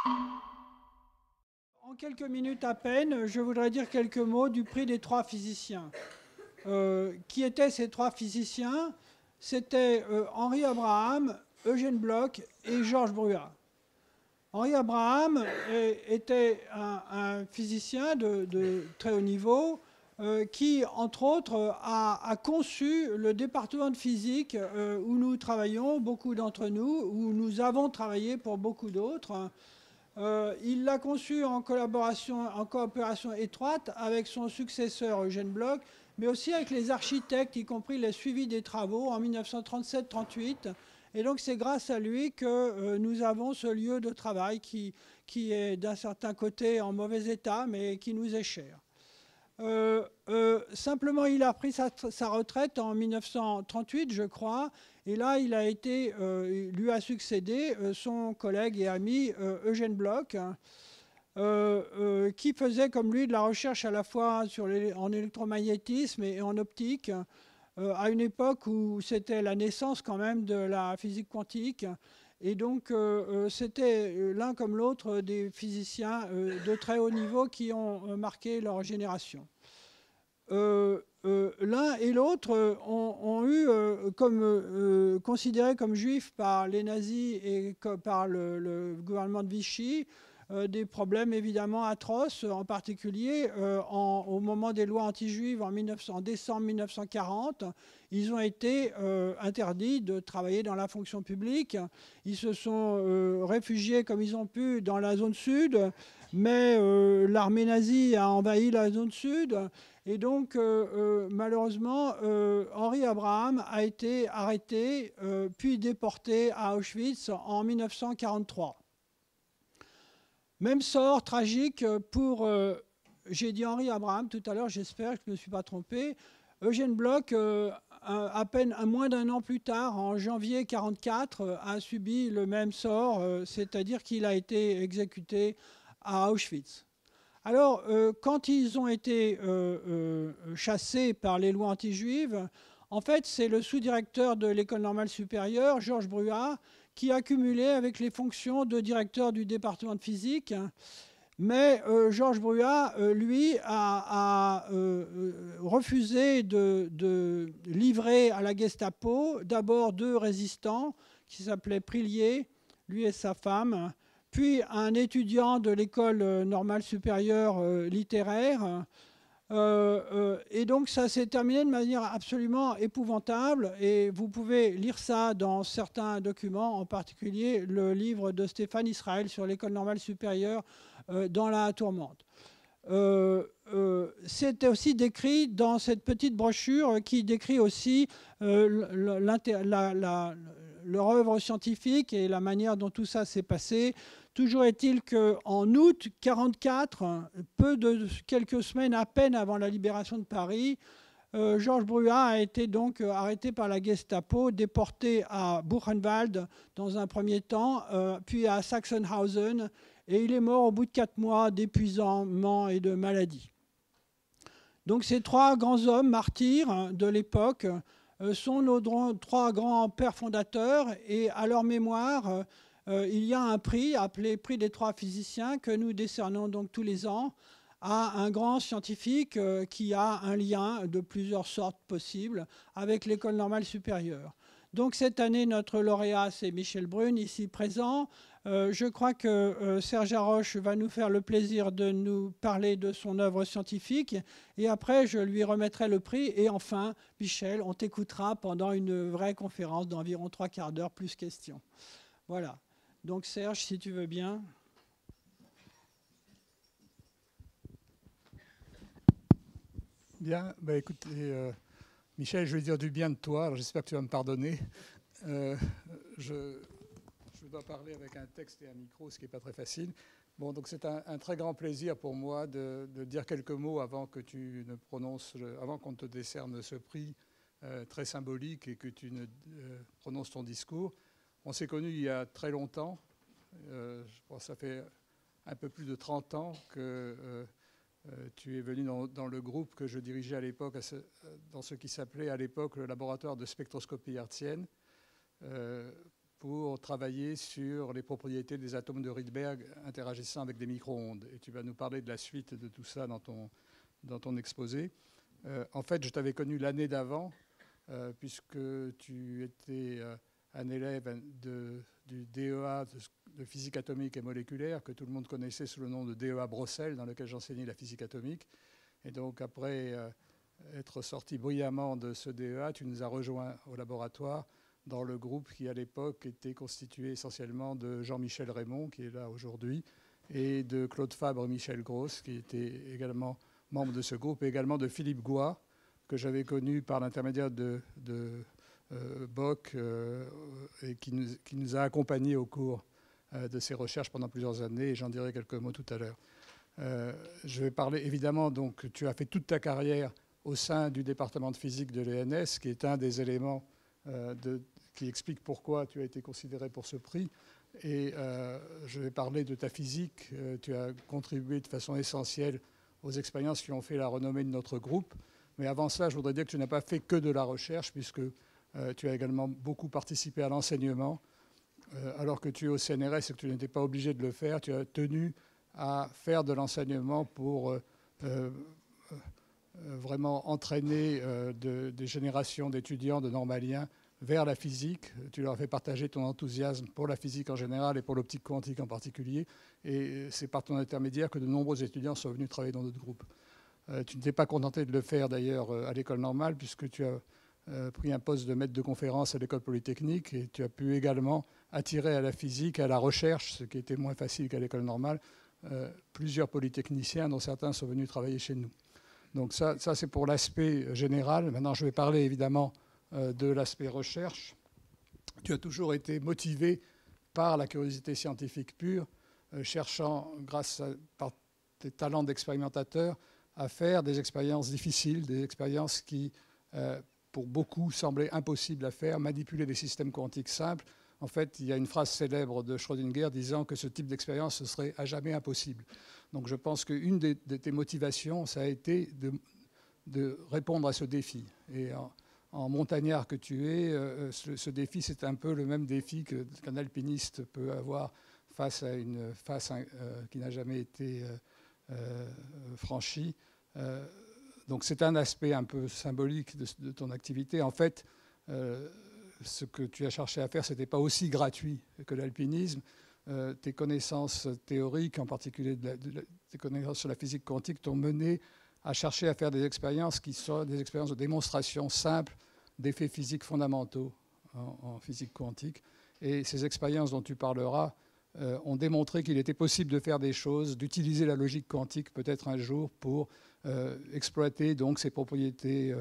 En quelques minutes à peine, je voudrais dire quelques mots du prix des trois physiciens. Qui étaient ces trois physiciens? C'était Henri Abraham, Eugène Bloch et Georges Bruyas. Henri Abraham était un physicien de très haut niveau qui, entre autres, a conçu le département de physique où nous travaillons, beaucoup d'entre nous, où nous avons travaillé pour beaucoup d'autres. Il l'a conçu en coopération étroite avec son successeur Eugène Bloch, mais aussi avec les architectes, y compris les suivis des travaux en 1937-38. Et donc c'est grâce à lui que nous avons ce lieu de travail qui est d'un certain côté en mauvais état, mais qui nous est cher. Simplement, il a pris sa retraite en 1938, je crois, et là, lui a succédé son collègue et ami Eugène Bloch, qui faisait comme lui de la recherche à la fois en électromagnétisme et en optique, à une époque où c'était la naissance quand même de la physique quantique. Et donc, c'était l'un comme l'autre des physiciens de très haut niveau qui ont marqué leur génération. L'un et l'autre ont eu considérés comme juifs par les nazis et par le gouvernement de Vichy des problèmes évidemment atroces, en particulier au moment des lois anti-juives en décembre 1940. Ils ont été interdits de travailler dans la fonction publique. Ils se sont réfugiés comme ils ont pu dans la zone sud, mais l'armée nazie a envahi la zone sud. Et donc, malheureusement, Henri Abraham a été arrêté, puis déporté à Auschwitz en 1943. Même sort tragique pour, j'ai dit Henri Abraham tout à l'heure, j'espère que je ne me suis pas trompé, Eugène Bloch, à peine moins d'un an plus tard, en janvier 1944, a subi le même sort, c'est-à-dire qu'il a été exécuté à Auschwitz. Alors, quand ils ont été chassés par les lois anti-juives, en fait, c'est le sous-directeur de l'École normale supérieure, Georges Bruyas, qui a cumulé avec les fonctions de directeur du département de physique. Mais Georges Bruyas, lui, a refusé de livrer à la Gestapo d'abord deux résistants qui s'appelaient Prillier, lui et sa femme, puis un étudiant de l'école normale supérieure littéraire. Et donc ça s'est terminé de manière absolument épouvantable, et vous pouvez lire ça dans certains documents, en particulier le livre de Stéphane Israël sur l'école normale supérieure dans la tourmente. C'était aussi décrit dans cette petite brochure qui décrit aussi leur œuvre scientifique et la manière dont tout ça s'est passé. Toujours est-il qu'en août 1944, quelques semaines à peine avant la libération de Paris, Georges Bruyas a été donc arrêté par la Gestapo, déporté à Buchenwald dans un premier temps, puis à Sachsenhausen, et il est mort au bout de 4 mois d'épuisement et de maladie. Donc ces trois grands hommes martyrs de l'époque sont nos trois grands pères fondateurs, et à leur mémoire, il y a un prix appelé prix des trois physiciens que nous décernons donc tous les ans à un grand scientifique qui a un lien de plusieurs sortes possibles avec l'école normale supérieure. Donc cette année, notre lauréat, c'est Michel Brune, ici présent. Je crois que Serge Haroche va nous faire le plaisir de nous parler de son œuvre scientifique, et après je lui remettrai le prix. Et enfin, Michel, on t'écoutera pendant une vraie conférence d'environ 3/4 d'heure plus questions. Voilà. Donc Serge, si tu veux bien. Bien, bah, écoutez, Michel, je vais dire du bien de toi, alors j'espère que tu vas me pardonner. Je dois parler avec un texte et un micro, ce qui n'est pas très facile. Bon, donc c'est un très grand plaisir pour moi de dire quelques mots avant que tu ne prononces, avant qu'on te décerne ce prix très symbolique et que tu ne prononces ton discours. On s'est connus il y a très longtemps. Je pense que ça fait un peu plus de 30 ans que tu es venu dans le groupe que je dirigeais à l'époque, dans ce qui s'appelait à l'époque le laboratoire de spectroscopie hertzienne, pour travailler sur les propriétés des atomes de Rydberg interagissant avec des micro-ondes. Et tu vas nous parler de la suite de tout ça dans ton exposé. En fait, je t'avais connu l'année d'avant, puisque tu étais un élève du DEA de physique atomique et moléculaire, que tout le monde connaissait sous le nom de DEA Brossel, dans lequel j'enseignais la physique atomique. Et donc, après être sorti brillamment de ce DEA, tu nous as rejoints au laboratoire dans le groupe qui, à l'époque, était constitué essentiellement de Jean-Michel Raymond, qui est là aujourd'hui, et de Claude Fabre et Michel Gross, qui étaient également membres de ce groupe, et également de Philippe Gouat, que j'avais connu par l'intermédiaire de Bock, et qui nous a accompagnés au cours de ses recherches pendant plusieurs années, et j'en dirai quelques mots tout à l'heure. Je vais parler, évidemment, donc tu as fait toute ta carrière au sein du département de physique de l'ENS, qui est un des éléments qui explique pourquoi tu as été considéré pour ce prix. Et je vais parler de ta physique. Tu as contribué de façon essentielle aux expériences qui ont fait la renommée de notre groupe. Mais avant ça, je voudrais dire que tu n'as pas fait que de la recherche, puisque tu as également beaucoup participé à l'enseignement. Alors que tu es au CNRS et que tu n'étais pas obligé de le faire, tu as tenu à faire de l'enseignement pour vraiment entraîner des générations d'étudiants, de normaliens, vers la physique. Tu leur as fait partager ton enthousiasme pour la physique en général et pour l'optique quantique en particulier. Et c'est par ton intermédiaire que de nombreux étudiants sont venus travailler dans notre groupe. Tu ne t'es pas contenté de le faire d'ailleurs à l'école normale, puisque tu as pris un poste de maître de conférence à l'école polytechnique, et tu as pu également attirer à la physique, à la recherche, ce qui était moins facile qu'à l'école normale, plusieurs polytechniciens, dont certains sont venus travailler chez nous. Donc ça c'est pour l'aspect général. Maintenant, je vais parler évidemment de l'aspect recherche. Tu as toujours été motivé par la curiosité scientifique pure, cherchant, par tes talents d'expérimentateur, à faire des expériences difficiles, des expériences qui, pour beaucoup, semblaient impossibles à faire, manipuler des systèmes quantiques simples. En fait, il y a une phrase célèbre de Schrödinger disant que ce type d'expérience, ce serait à jamais impossible. Donc je pense qu'une de tes motivations, ça a été de répondre à ce défi. Et en montagnard que tu es, ce défi, c'est un peu le même défi qu'un alpiniste peut avoir face à une face qui n'a jamais été franchie. Donc c'est un aspect un peu symbolique de ton activité. En fait, ce que tu as cherché à faire, ce n'était pas aussi gratuit que l'alpinisme. Tes connaissances théoriques, en particulier tes connaissances sur la physique quantique, t'ont mené à chercher à faire des expériences qui sont des expériences de démonstration simple d'effets physiques fondamentaux en physique quantique. Et ces expériences dont tu parleras ont démontré qu'il était possible de faire des choses, d'utiliser la logique quantique peut-être un jour pour exploiter donc ces propriétés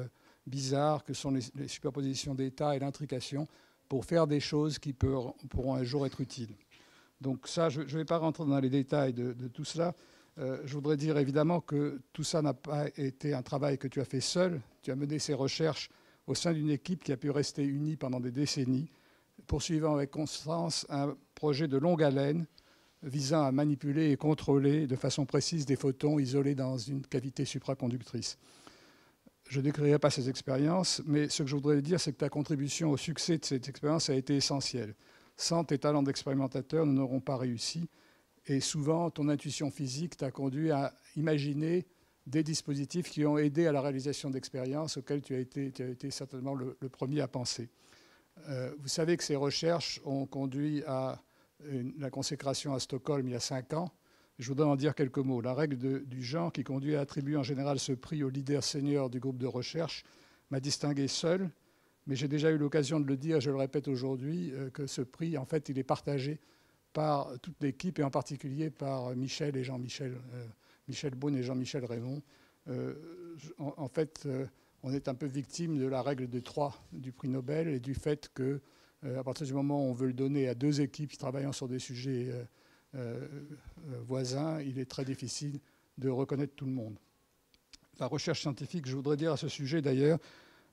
bizarres que sont les superpositions d'états et l'intrication pour faire des choses qui pourront un jour être utiles. Donc ça, je ne vais pas rentrer dans les détails de tout cela. Je voudrais dire évidemment que tout ça n'a pas été un travail que tu as fait seul. Tu as mené ces recherches au sein d'une équipe qui a pu rester unie pendant des décennies, poursuivant avec constance un projet de longue haleine visant à manipuler et contrôler de façon précise des photons isolés dans une cavité supraconductrice. Je ne décrirai pas ces expériences, mais ce que je voudrais dire, c'est que ta contribution au succès de cette expérience a été essentielle. Sans tes talents d'expérimentateur, nous n'aurons pas réussi. Et souvent, ton intuition physique t'a conduit à imaginer des dispositifs qui ont aidé à la réalisation d'expériences auxquelles tu as été certainement le premier à penser. Vous savez que ces recherches ont conduit à la consécration à Stockholm il y a 5 ans. Je voudrais en dire quelques mots. La règle du genre qui conduit à attribuer en général ce prix au leader senior du groupe de recherche m'a distingué seul, mais j'ai déjà eu l'occasion de le dire, je le répète aujourd'hui, que ce prix, en fait, il est partagé par toute l'équipe et en particulier par Michel et Jean-Michel, Michel Beaune et Jean-Michel Raymond. En fait, on est un peu victime de la règle de 3 du prix Nobel et du fait que, à partir du moment où on veut le donner à 2 équipes travaillant sur des sujets voisins, il est très difficile de reconnaître tout le monde. La recherche scientifique, je voudrais dire à ce sujet d'ailleurs,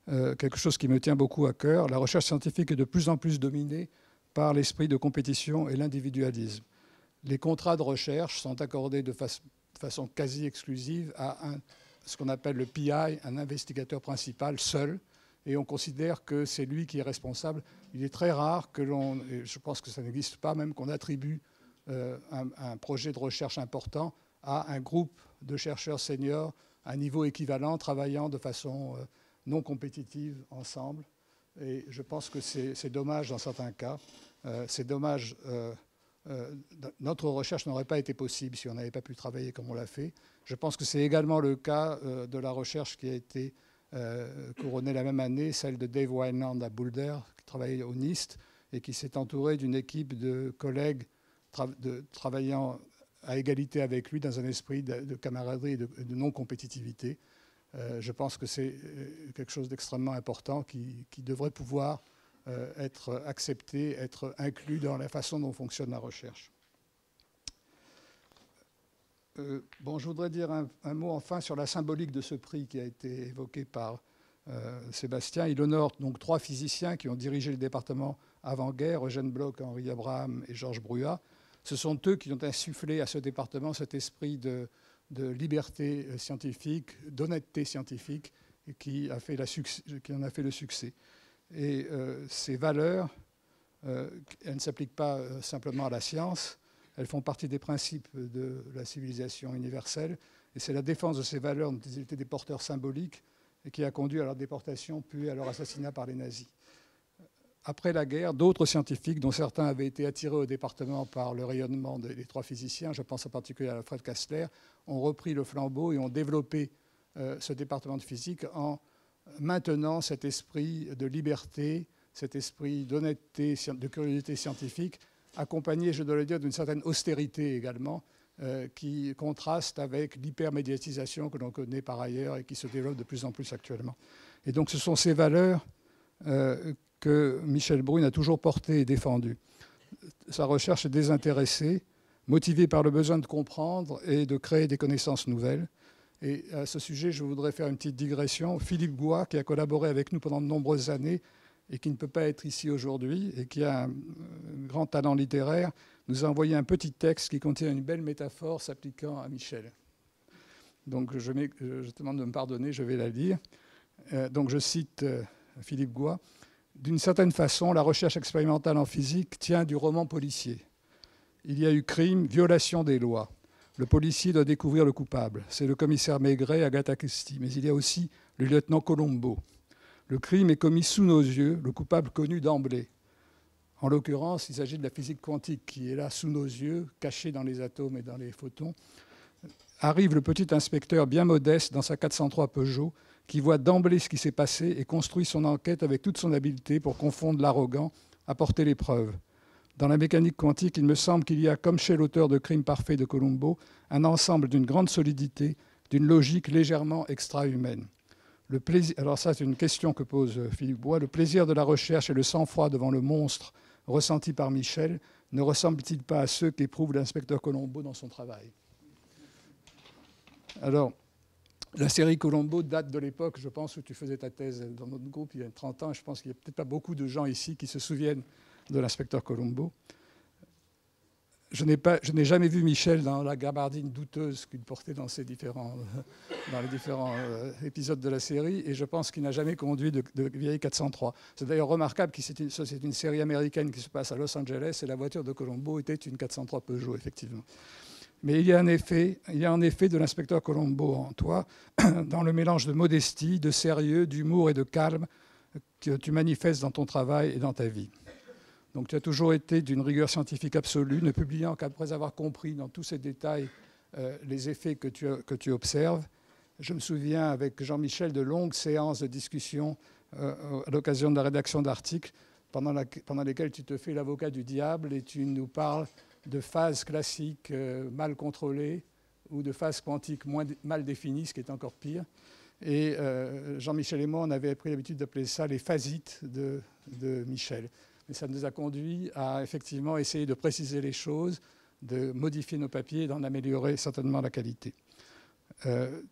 quelque chose qui me tient beaucoup à cœur, la recherche scientifique est de plus en plus dominée par l'esprit de compétition et l'individualisme. Les contrats de recherche sont accordés de façon quasi exclusive à ce qu'on appelle le PI, un investigateur principal seul, et on considère que c'est lui qui est responsable. Il est très rare que l'on, et je pense que ça n'existe pas même, qu'on attribue un projet de recherche important à un groupe de chercheurs seniors à un niveau équivalent, travaillant de façon non compétitive ensemble. Et je pense que c'est dommage dans certains cas. C'est dommage. Notre recherche n'aurait pas été possible si on n'avait pas pu travailler comme on l'a fait. Je pense que c'est également le cas de la recherche qui a été couronnée la même année, celle de Dave Wineland à Boulder, qui travaillait au NIST et qui s'est entouré d'une équipe de collègues travaillant à égalité avec lui dans un esprit de camaraderie et de non-compétitivité. Je pense que c'est quelque chose d'extrêmement important qui devrait pouvoir être accepté, être inclus dans la façon dont fonctionne la recherche. Bon, je voudrais dire un mot enfin sur la symbolique de ce prix qui a été évoqué par Sébastien. Il honore donc 3 physiciens qui ont dirigé le département avant-guerre, Eugène Bloch, Henri Abraham et Georges Bruat. Ce sont eux qui ont insufflé à ce département cet esprit de liberté scientifique, d'honnêteté scientifique, et qui en a fait le succès. Et ces valeurs, elles ne s'appliquent pas simplement à la science, elles font partie des principes de la civilisation universelle, et c'est la défense de ces valeurs dont ils étaient des porteurs symboliques et qui a conduit à leur déportation puis à leur assassinat par les nazis. Après la guerre, d'autres scientifiques, dont certains avaient été attirés au département par le rayonnement des 3 physiciens, je pense en particulier à Alfred Kastler, ont repris le flambeau et ont développé ce département de physique en maintenant cet esprit de liberté, cet esprit d'honnêteté, de curiosité scientifique, accompagné, je dois le dire, d'une certaine austérité également, qui contraste avec l'hypermédiatisation que l'on connaît par ailleurs et qui se développe de plus en plus actuellement. Et donc ce sont ces valeurs que Michel Brune a toujours portées et défendues. Sa recherche est désintéressée, motivée par le besoin de comprendre et de créer des connaissances nouvelles. Et à ce sujet, je voudrais faire une petite digression. Philippe Gouat, qui a collaboré avec nous pendant de nombreuses années et qui ne peut pas être ici aujourd'hui et qui a un grand talent littéraire, nous a envoyé un petit texte qui contient une belle métaphore s'appliquant à Michel. Donc je te demande de me pardonner, je vais la lire. Donc je cite Philippe Gouat. « D'une certaine façon, la recherche expérimentale en physique tient du roman policier. Il y a eu crime, violation des lois. Le policier doit découvrir le coupable. C'est le commissaire Maigret, Agatha Christie. Mais il y a aussi le lieutenant Colombo. Le crime est commis sous nos yeux, le coupable connu d'emblée. En l'occurrence, il s'agit de la physique quantique qui est là sous nos yeux, cachée dans les atomes et dans les photons. Arrive le petit inspecteur bien modeste dans sa 403 Peugeot qui voit d'emblée ce qui s'est passé et construit son enquête avec toute son habileté pour confondre l'arrogant, apporter les preuves. Dans la mécanique quantique, il me semble qu'il y a, comme chez l'auteur de Crime parfait de Colombo, un ensemble d'une grande solidité, d'une logique légèrement extra-humaine. Alors ça, c'est une question que pose Philippe Bois. Le plaisir de la recherche et le sang-froid devant le monstre ressenti par Michel ne ressemble-t-il pas à ceux qu'éprouve l'inspecteur Colombo dans son travail? Alors, la série Colombo date de l'époque, je pense, où tu faisais ta thèse dans notre groupe il y a 30 ans. Je pense qu'il n'y a peut-être pas beaucoup de gens ici qui se souviennent de l'inspecteur Colombo. Je n'ai jamais vu Michel dans la gabardine douteuse qu'il portait dans les différents épisodes de la série, et je pense qu'il n'a jamais conduit de vieille 403. C'est d'ailleurs remarquable que c'est une série américaine qui se passe à Los Angeles, et la voiture de Colombo était une 403 Peugeot, effectivement. Mais il y a en effet de l'inspecteur Colombo en toi, dans le mélange de modestie, de sérieux, d'humour et de calme que tu manifestes dans ton travail et dans ta vie. Donc tu as toujours été d'une rigueur scientifique absolue, ne publiant qu'après avoir compris dans tous ces détails les effets que tu observes. Je me souviens avec Jean-Michel de longues séances de discussion à l'occasion de la rédaction d'articles pendant lesquels tu te fais l'avocat du diable et tu nous parles de phases classiques mal contrôlées ou de phases quantiques mal définies, ce qui est encore pire. Et Jean-Michel et moi, on avait pris l'habitude d'appeler ça les phasites de Michel. Et ça nous a conduit à effectivement essayer de préciser les choses, de modifier nos papiers et d'en améliorer certainement la qualité.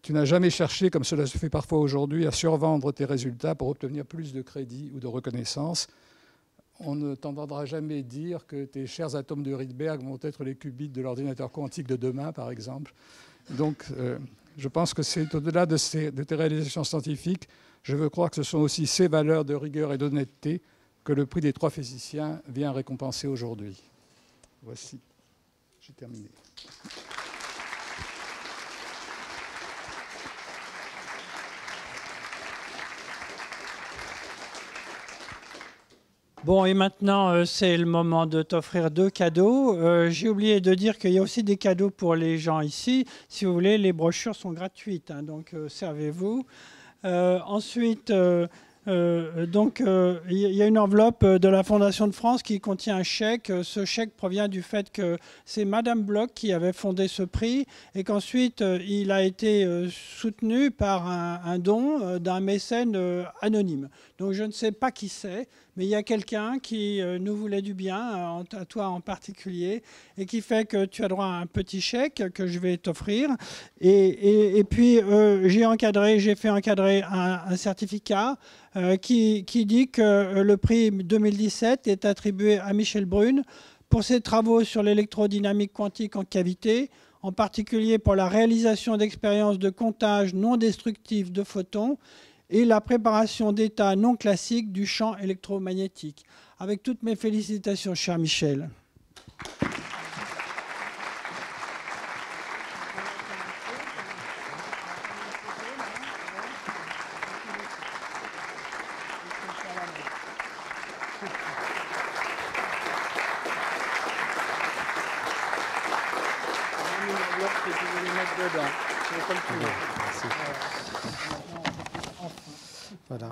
Tu n'as jamais cherché, comme cela se fait parfois aujourd'hui, à survendre tes résultats pour obtenir plus de crédit ou de reconnaissance. On ne t'entendra jamais dire que tes chers atomes de Rydberg vont être les qubits de l'ordinateur quantique de demain, par exemple. Donc, je pense que c'est au-delà de tes réalisations scientifiques. Je veux croire que ce sont aussi ces valeurs de rigueur et d'honnêteté que le prix des 3 physiciens vient récompenser aujourd'hui. Voici, j'ai terminé. Bon, et maintenant, c'est le moment de t'offrir 2 cadeaux. J'ai oublié de dire qu'il y a aussi des cadeaux pour les gens ici. Si vous voulez, les brochures sont gratuites, hein, donc servez-vous. Ensuite, il y a une enveloppe de la Fondation de France qui contient un chèque. Ce chèque provient du fait que c'est Madame Bloch qui avait fondé ce prix et qu'ensuite il a été soutenu par un don d'un mécène anonyme. Donc je ne sais pas qui c'est, mais il y a quelqu'un qui nous voulait du bien, à toi en particulier, et qui fait que tu as droit à un petit chèque que je vais t'offrir. Et puis j'ai fait encadrer un certificat qui dit que le prix 2017 est attribué à Michel Brune pour ses travaux sur l'électrodynamique quantique en cavité, en particulier pour la réalisation d'expériences de comptage non destructif de photons et la préparation d'états non classiques du champ électromagnétique. Avec toutes mes félicitations, cher Michel. Voilà.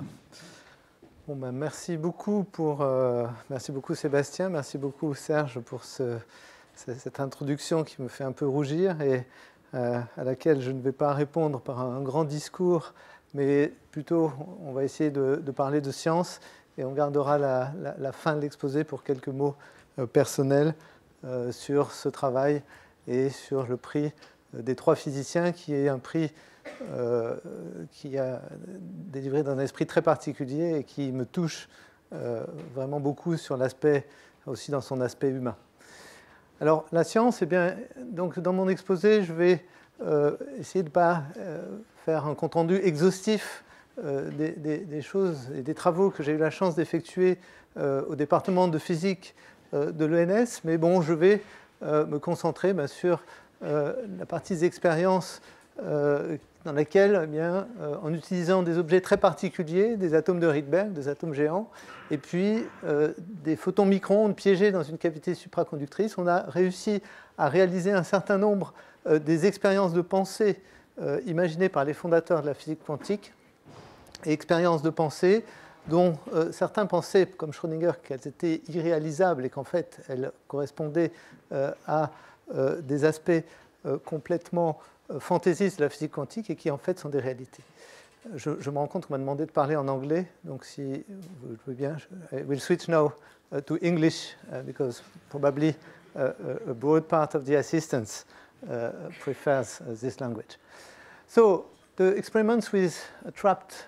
Bon, ben, merci beaucoup Sébastien, merci beaucoup Serge pour cette introduction qui me fait un peu rougir et à laquelle je ne vais pas répondre par un grand discours, mais plutôt on va essayer de parler de science et on gardera la fin de l'exposé pour quelques mots personnels sur ce travail et sur le prix des 3 physiciens, qui est un prix qui a délivré d'un esprit très particulier et qui me touche vraiment beaucoup sur l'aspect, aussi dans son aspect humain. Alors la science, eh bien, donc dans mon exposé, je vais essayer de ne pas faire un compte-rendu exhaustif des choses et des travaux que j'ai eu la chance d'effectuer au département de physique de l'ENS, mais bon, je vais me concentrer sur la partie des expériences dans laquelle, eh bien, en utilisant des objets très particuliers, des atomes de Rydberg, des atomes géants, et puis des photons micro-ondes piégés dans une cavité supraconductrice, on a réussi à réaliser un certain nombre des expériences de pensée imaginées par les fondateurs de la physique quantique, et expériences de pensée dont certains pensaient, comme Schrödinger, qu'elles étaient irréalisables et qu'en fait elles correspondaient à des aspects complètement fantaisistes de la physique quantique et qui en fait sont des réalités. Je me rends compte qu'on m'a demandé de parler en anglais, donc si vous le voulez bien, I will switch now to English because probably a broad part of the assistants prefers this language. So the experiments with trapped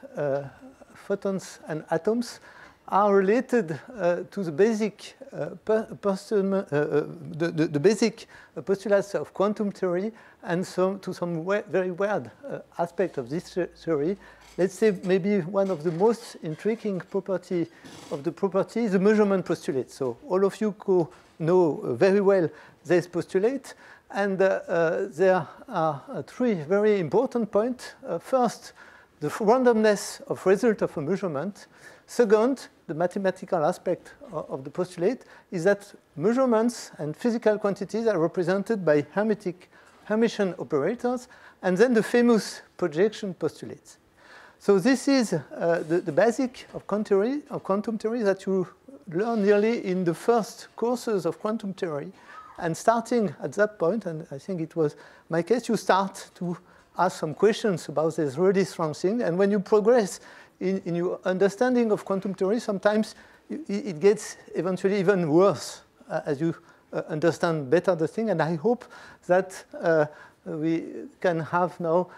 photons and atoms are related to the basic the basic postulates of quantum theory and to some very weird aspect of this theory. Let's say maybe one of the most intriguing property of the property is the measurement postulate. So all of you know very well this postulate, and there are 3 very important points. First, the randomness of result of a measurement. Second, the mathematical aspect of the postulate is that measurements and physical quantities are represented by Hermitian operators, and then the famous projection postulates. So this is the basic of quantum theory that you learn nearly in the first courses of quantum theory. And starting at that point, and I think it was my case, you start to ask some questions about this really strong thing. And when you progress in your understanding of quantum theory, sometimes it gets eventually even worse as you understand better the thing. And I hope that we can have now,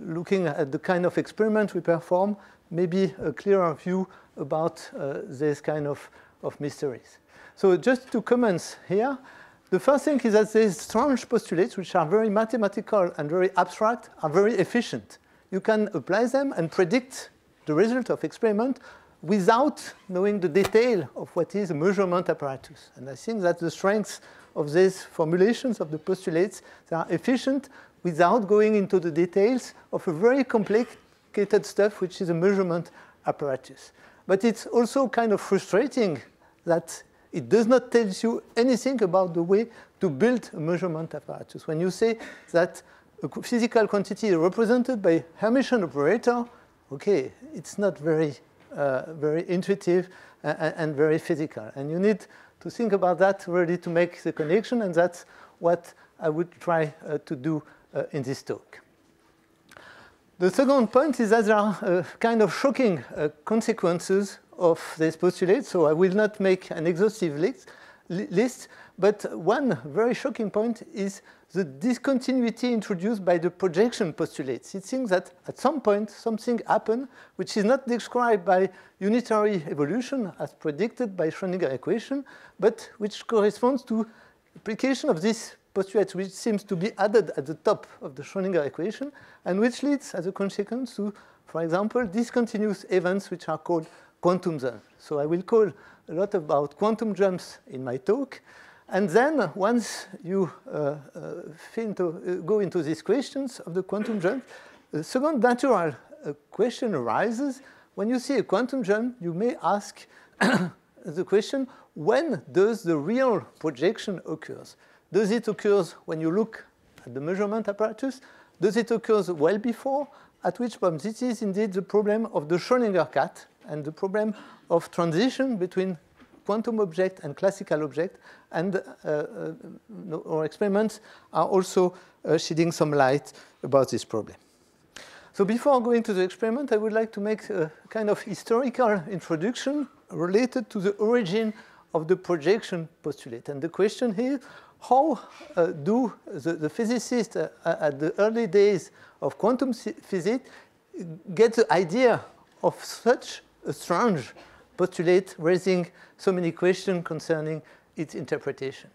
looking at the kind of experiment we perform, maybe a clearer view about this kind of mysteries. So just to comment here, the first thing is that these strange postulates, which are very mathematical and very abstract, are very efficient. You can apply them and predict the result of experiment without knowing the detail of what is a measurement apparatus. And I think that's the strength of these formulations of the postulates. They are efficient without going into the details of a very complicated stuff, which is a measurement apparatus. But it's also kind of frustrating that it does not tell you anything about the way to build a measurement apparatus. When you say that a physical quantity is represented by Hermitian operator, okay, it's not very intuitive and very physical. And you need to think about that really to make the connection, and that's what I would try to do in this talk. The second point is that there are kind of shocking consequences of this postulate, so I will not make an exhaustive list, but one very shocking point is the discontinuity introduced by the projection postulates. It seems that at some point something happened which is not described by unitary evolution as predicted by Schrödinger equation, but which corresponds to application of this postulate, which seems to be added at the top of the Schrödinger equation, and which leads as a consequence to, for example, discontinuous events which are called quantum jumps. So I will call a lot about quantum jumps in my talk. And then once you go into these questions of the quantum jump, the second natural question arises. When you see a quantum jump, you may ask the question, when does the real projection occur? Does it occur when you look at the measurement apparatus? Does it occur well before? At which point this is indeed the problem of the Schrödinger cat and the problem of transition between quantum object and classical object, and our experiments are also shedding some light about this problem. So before going to the experiment, I would like to make a kind of historical introduction related to the origin of the projection postulate. And the question here, how do the physicists at the early days of quantum physics get the idea of such a strange postulate raising so many questions concerning its interpretation?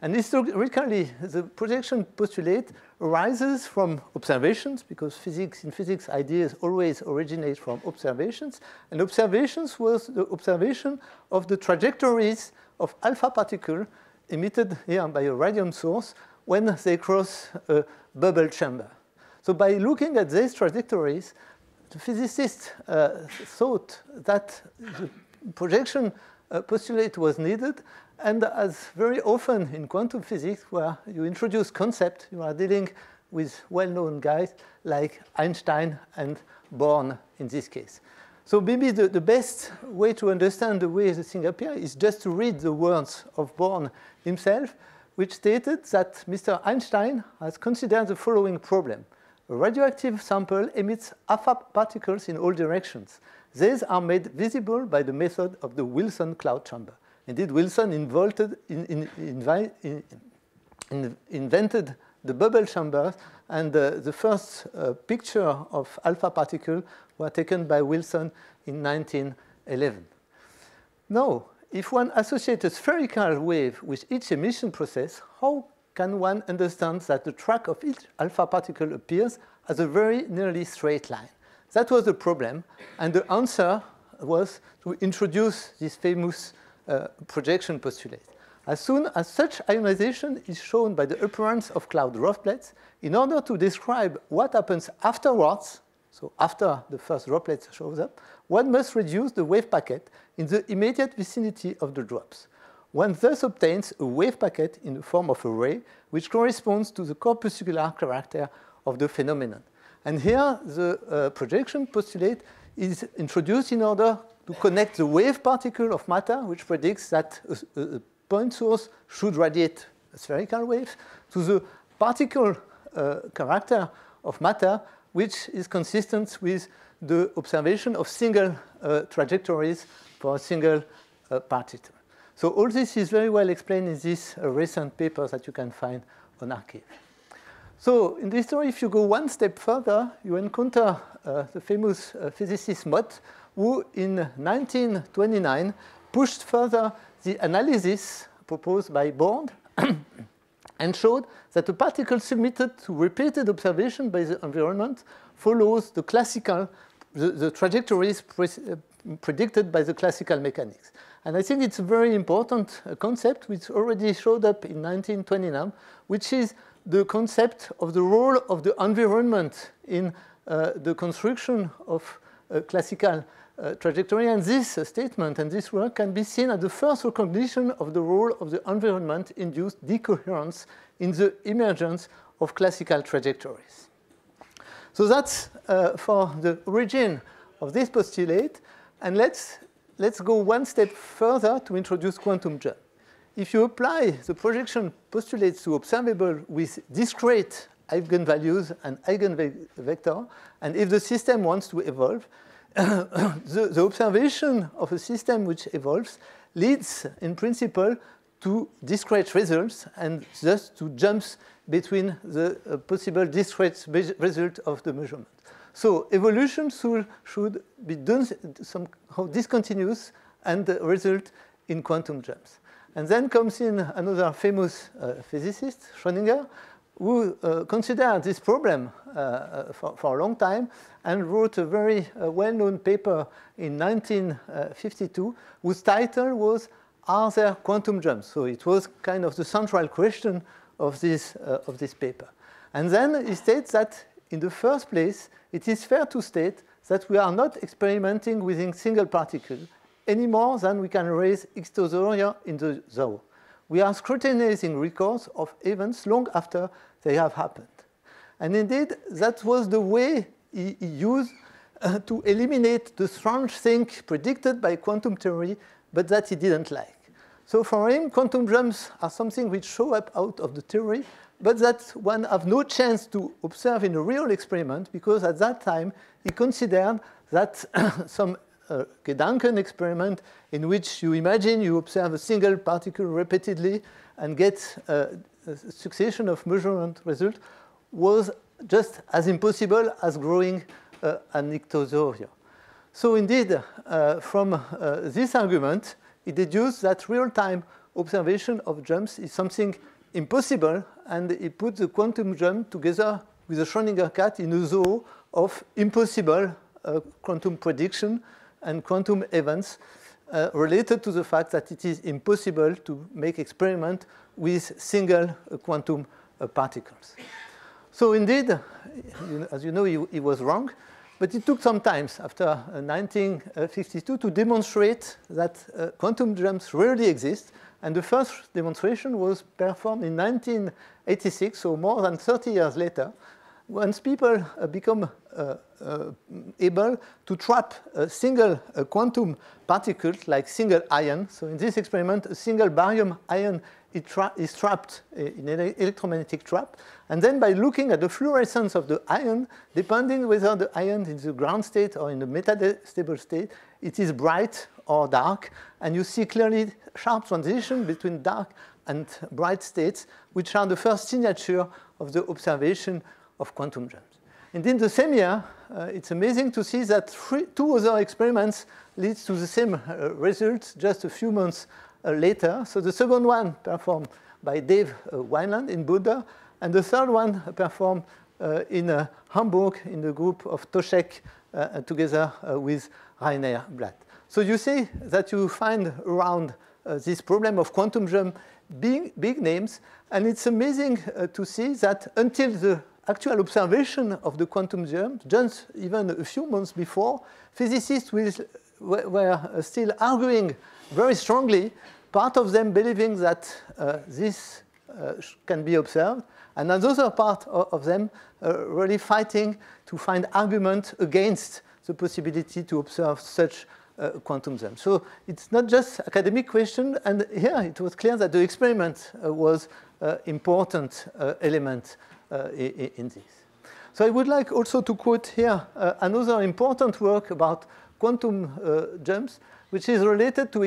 And historically, the projection postulate arises from observations, because in physics, ideas always originate from observations. And observations was the observation of the trajectories of alpha particles emitted here by a radium source when they cross a bubble chamber. So by looking at these trajectories, the physicists thought that the projection postulate was needed. And as very often in quantum physics, where you introduce concept, you are dealing with well-known guys like Einstein and Born in this case. So maybe the best way to understand the way the thing appears is just to read the words of Born himself, which stated that Mr. Einstein has considered the following problem. A radioactive sample emits alpha particles in all directions. These are made visible by the method of the Wilson cloud chamber. Indeed, Wilson invented the bubble chamber, and the first picture of alpha particle were taken by Wilson in 1911. Now, if one associates a spherical wave with each emission process, how can one understand that the track of each alpha particle appears as a very nearly straight line? That was the problem, and the answer was to introduce this famous projection postulate. As soon as such ionization is shown by the appearance of cloud droplets, in order to describe what happens afterwards, so after the first droplet shows up, one must reduce the wave packet in the immediate vicinity of the drops. One thus obtains a wave packet in the form of a ray, which corresponds to the corpuscular character of the phenomenon. And here, the projection postulate is introduced in order to connect the wave particle of matter, which predicts that a point source should radiate a spherical wave, to the particle character of matter, which is consistent with the observation of single trajectories for a single particle. So all this is very well explained in these recent papers that you can find on arXiv. So in this story, if you go one step further, you encounter the famous physicist Mott, who in 1929 pushed further the analysis proposed by Born and showed that a particle submitted to repeated observation by the environment follows the classical the trajectories predicted by the classical mechanics. And I think it's a very important concept which already showed up in 1929, which is the concept of the role of the environment in the construction of classical trajectory. And this statement and this work can be seen as the first recognition of the role of the environment-induced decoherence in the emergence of classical trajectories. So that's for the origin of this postulate. And let's go one step further to introduce quantum jump. If you apply the projection postulates to observable with discrete eigenvalues and eigenvector, and if the system wants to evolve, the observation of a system which evolves leads, in principle, to discrete results and thus to jumps between the possible discrete result of the measurement. So evolution should be done somehow discontinuous and result in quantum jumps. And then comes in another famous physicist, Schrödinger, who considered this problem for a long time and wrote a very well-known paper in 1952 whose title was "Are there quantum jumps?" So it was kind of the central question of this paper. And then he states that in the first place, it is fair to state that we are not experimenting with single particles any more than we can raise Ixtozoria in the zoo. We are scrutinizing records of events long after they have happened. And indeed, that was the way he used to eliminate the strange thing predicted by quantum theory, but that he didn't like. So for him, quantum jumps are something which show up out of the theory, but that one have no chance to observe in a real experiment, because at that time, he considered that some Gedanken experiment in which you imagine you observe a single particle repeatedly and get a succession of measurement results was just as impossible as growing an Ictozoria. So indeed, from this argument, he deduced that real-time observation of jumps is something impossible, and he put the quantum jump together with the Schrödinger cat in a zoo of impossible quantum prediction and quantum events related to the fact that it is impossible to make experiment with single quantum particles. So indeed, as you know, he was wrong, but it took some time after 1952 to demonstrate that quantum jumps rarely exist. And the first demonstration was performed in 1986, so more than 30 years later, once people become able to trap a single quantum particle like single ion. So in this experiment, a single barium ion is trapped in an electromagnetic trap. And then by looking at the fluorescence of the ion, depending whether the ion is in the ground state or in the metastable state, it is bright or dark. And you see clearly sharp transition between dark and bright states, which are the first signature of the observation of quantum jumps. Indeed, the same year, it's amazing to see that two other experiments lead to the same results just a few months later. So the second one performed by Dave Wineland in Boulder, and the third one performed in Hamburg in the group of Toszek together with Rainer Blatt. So you see that you find around this problem of quantum jump big names, and it's amazing to see that until the actual observation of the quantum jump, just even a few months before, physicists were still arguing very strongly, part of them believing that this can be observed, and another part of them really fighting to find argument against the possibility to observe such quantum jump. So it's not just academic question, and here it was clear that the experiment was important element in this. So I would like also to quote here another important work about quantum jumps, which is related to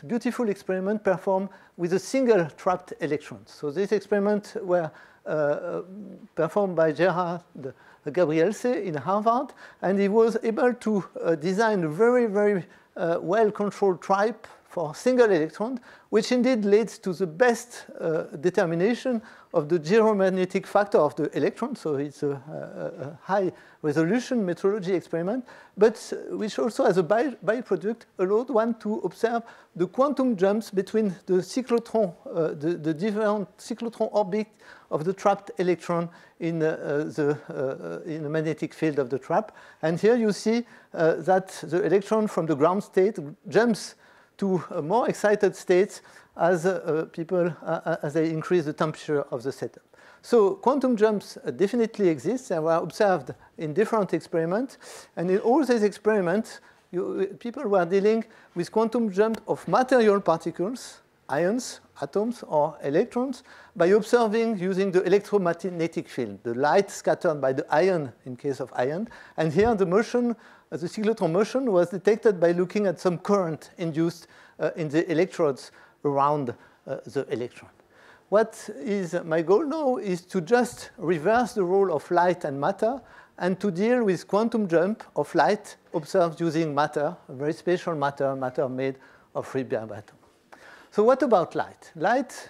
beautiful experiment performed with a single trapped electron. So this experiment were performed by Gerhard Gabrielsé in Harvard, and he was able to design a very, very well-controlled trap for single electrons, which indeed leads to the best determination of the gyromagnetic factor of the electron. So it's a high resolution metrology experiment, but which also as a byproduct allowed one to observe the quantum jumps between the cyclotron, the different cyclotron orbit of the trapped electron in the magnetic field of the trap. And here you see that the electron from the ground state jumps to more excited states as as they increase the temperature of the setup. So quantum jumps definitely exist and were observed in different experiments. And in all these experiments, people were dealing with quantum jump of material particles, ions, atoms, or electrons, by observing using the electromagnetic field, the light scattered by the ion in case of ion. And here the motion, the cyclotron motion, was detected by looking at some current induced in the electrodes around the electron. What is my goal now is to just reverse the role of light and matter and to deal with quantum jump of light observed using matter, a very special matter, matter made of Rydberg atoms. So what about light? Light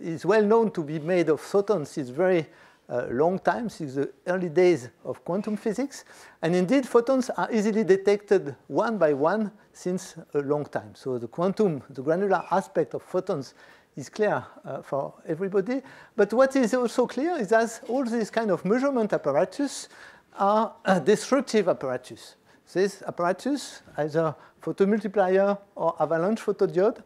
is well known to be made of photons since very long time, since the early days of quantum physics. And indeed, photons are easily detected one by one since a long time. So the quantum, the granular aspect of photons is clear for everybody. But what is also clear is that all these kind of measurement apparatus are destructive apparatus. This apparatus, either photomultiplier or avalanche photodiode,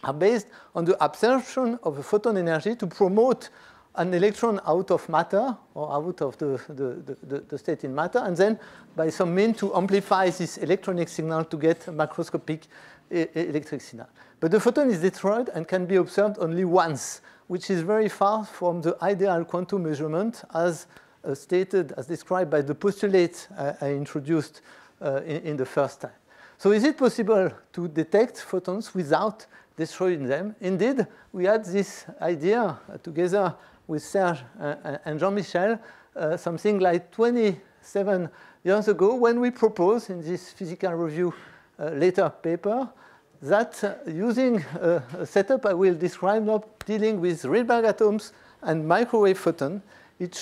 are based on the absorption of a photon energy to promote an electron out of matter or out of the state in matter, and then by some means to amplify this electronic signal to get a macroscopic electric signal. But the photon is destroyed and can be observed only once, which is very far from the ideal quantum measurement as stated, as described by the postulate I introduced in the first time. So is it possible to detect photons without destroying them? Indeed, we had this idea together with Serge and Jean-Michel something like 27 years ago when we proposed in this Physical Review later paper that using a setup I will describe now dealing with Rydberg atoms and microwave photon, it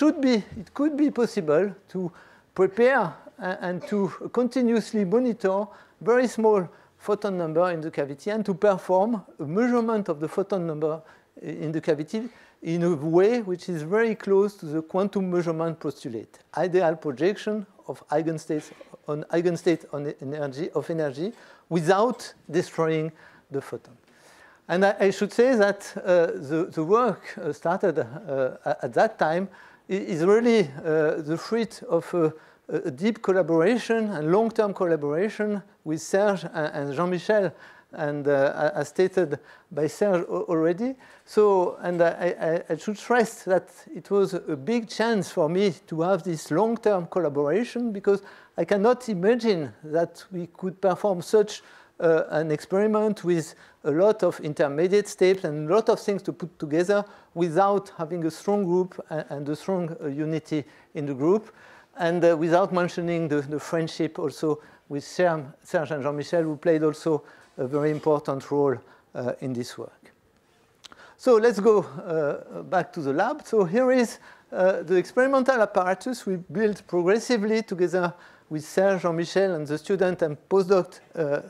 could be possible to prepare and to continuously monitor very small photon number in the cavity and to perform a measurement of the photon number in the cavity in a way which is very close to the quantum measurement postulate, ideal projection of eigenstate on energy without destroying the photon. And I should say that the work started at that time is really the fruit of a deep collaboration and long-term collaboration with Serge and Jean-Michel, and as stated by Serge already. So, and I should stress that it was a big chance for me to have this long-term collaboration, because I cannot imagine that we could perform such an experiment with a lot of intermediate steps and a lot of things to put together without having a strong group and a strong unity in the group. And without mentioning the friendship also with Serge and Jean-Michel, who played also a very important role in this work. So let's go back to the lab. So here is the experimental apparatus we built progressively together with Serge, Jean-Michel, and the student and postdoc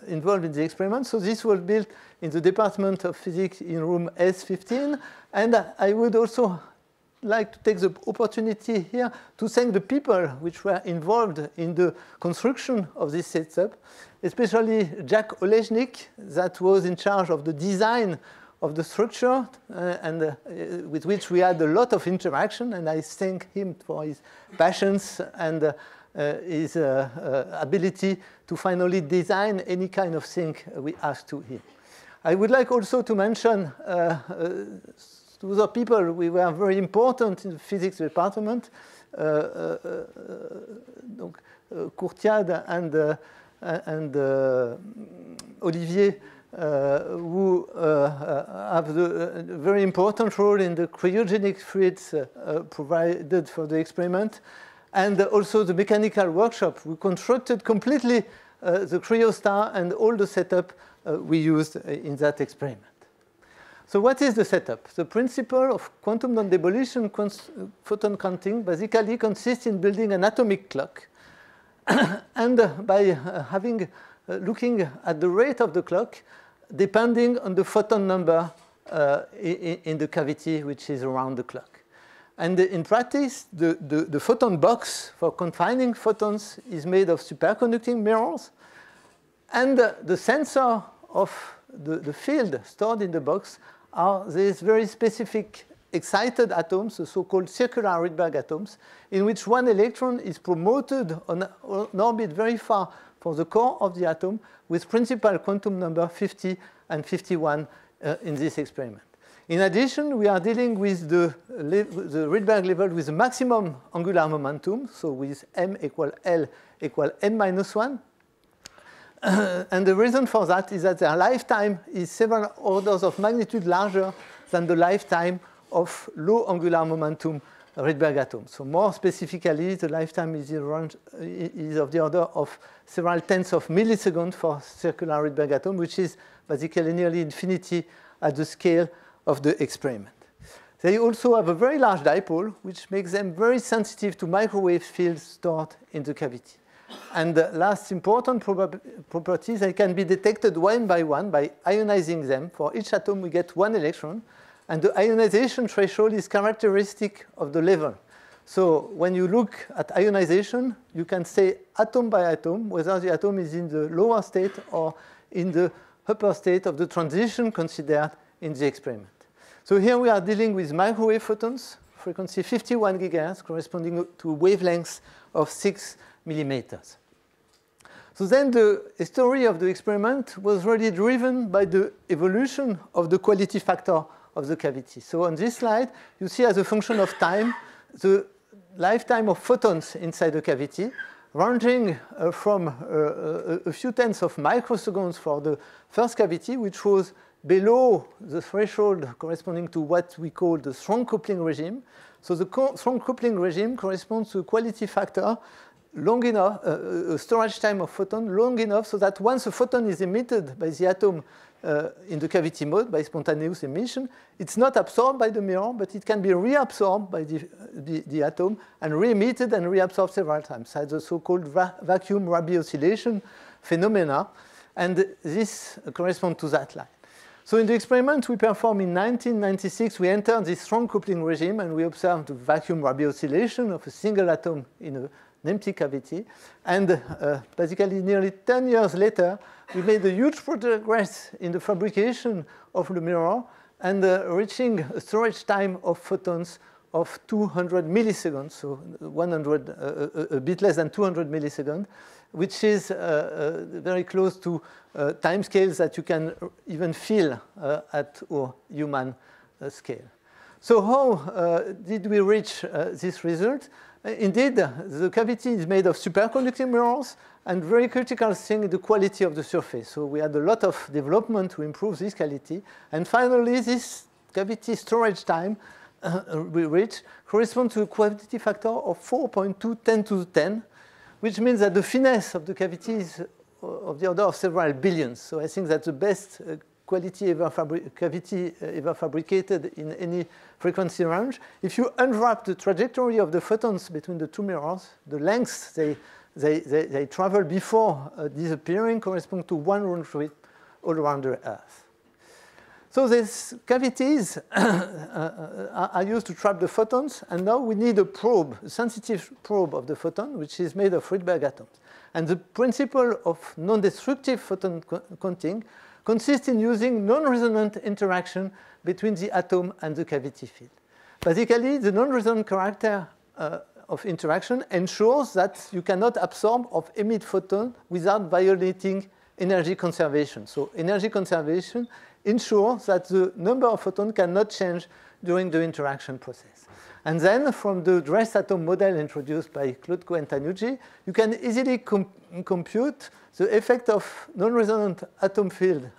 involved in the experiment. So this was built in the Department of Physics in room S15. And I would also like to take the opportunity here to thank the people which were involved in the construction of this setup, especially Jack Olejnik, that was in charge of the design of the structure and with which we had a lot of interaction, and I thank him for his patience and his ability to finally design any kind of thing we asked to him. I would like also to mention to other people we were very important in the physics department, Courtiade and Olivier, who have a very important role in the cryogenic fluids provided for the experiment, and also the mechanical workshop. We constructed completely the cryostar and all the setup we used in that experiment. So what is the setup? The principle of quantum non-debolition photon counting basically consists in building an atomic clock. And by looking at the rate of the clock depending on the photon number in the cavity which is around the clock. And in practice, the photon box for confining photons is made of superconducting mirrors. And the sensor of the field stored in the box are these very specific excited atoms, the so-called circular Rydberg atoms, in which one electron is promoted on an orbit very far from the core of the atom with principal quantum number 50 and 51 in this experiment. In addition, we are dealing with the Rydberg level with the maximum angular momentum, so with m equal L equal n minus 1. And the reason for that is that their lifetime is several orders of magnitude larger than the lifetime of low angular momentum Rydberg atoms. So more specifically, the lifetime is of the order of several tenths of milliseconds for circular Rydberg atom, which is basically nearly infinity at the scale of the experiment. They also have a very large dipole, which makes them very sensitive to microwave fields stored in the cavity. And the last important properties, they can be detected one by one by ionizing them. For each atom, we get one electron. And the ionization threshold is characteristic of the level. So when you look at ionization, you can say atom by atom, whether the atom is in the lower state or in the upper state of the transition considered in the experiment. So here we are dealing with microwave photons, frequency 51 gigahertz, corresponding to wavelengths of 6 millimeters. So then the story of the experiment was really driven by the evolution of the quality factor of the cavity. So on this slide, you see as a function of time, the lifetime of photons inside the cavity, ranging from a few tenths of microseconds for the first cavity, which was below the threshold corresponding to what we call the strong coupling regime. So the strong coupling regime corresponds to a quality factor long enough, a storage time of photon long enough so that once a photon is emitted by the atom in the cavity mode by spontaneous emission, it's not absorbed by the mirror, but it can be reabsorbed by the atom and re-emitted and reabsorbed several times. That's the so-called vacuum Rabi oscillation phenomena, and this corresponds to that line. So in the experiment we performed in 1996, we entered this strong coupling regime and we observed the vacuum Rabi oscillation of a single atom in an empty cavity. And basically nearly 10 years later, we made a huge progress in the fabrication of the mirror and reaching a storage time of photons of 200 milliseconds, so a bit less than 200 milliseconds, which is very close to timescales that you can even feel at our human scale. So how did we reach this result? Indeed, the cavity is made of superconducting mirrors, and very critical thing, the quality of the surface. So we had a lot of development to improve this quality. And finally, this cavity storage time we reached corresponds to a quality factor of 4.2 10 to the 10, which means that the finesse of the cavity is of the order of several billions. So I think that's the best quality cavity ever fabricated in any frequency range. If you unwrap the trajectory of the photons between the two mirrors, the lengths they travel before disappearing correspond to one round trip all around the Earth. So these cavities are used to trap the photons, and now we need a probe, a sensitive probe of the photon, which is made of Rydberg atoms. And the principle of non-destructive photon counting consists in using non-resonant interaction between the atom and the cavity field. Basically, the non-resonant character of interaction ensures that you cannot absorb or emit photon without violating energy conservation. So energy conservation ensures that the number of photons cannot change during the interaction process. And then from the dressed atom model introduced by Claude Cohen-Tanucci, you can easily compute the effect of non-resonant atom field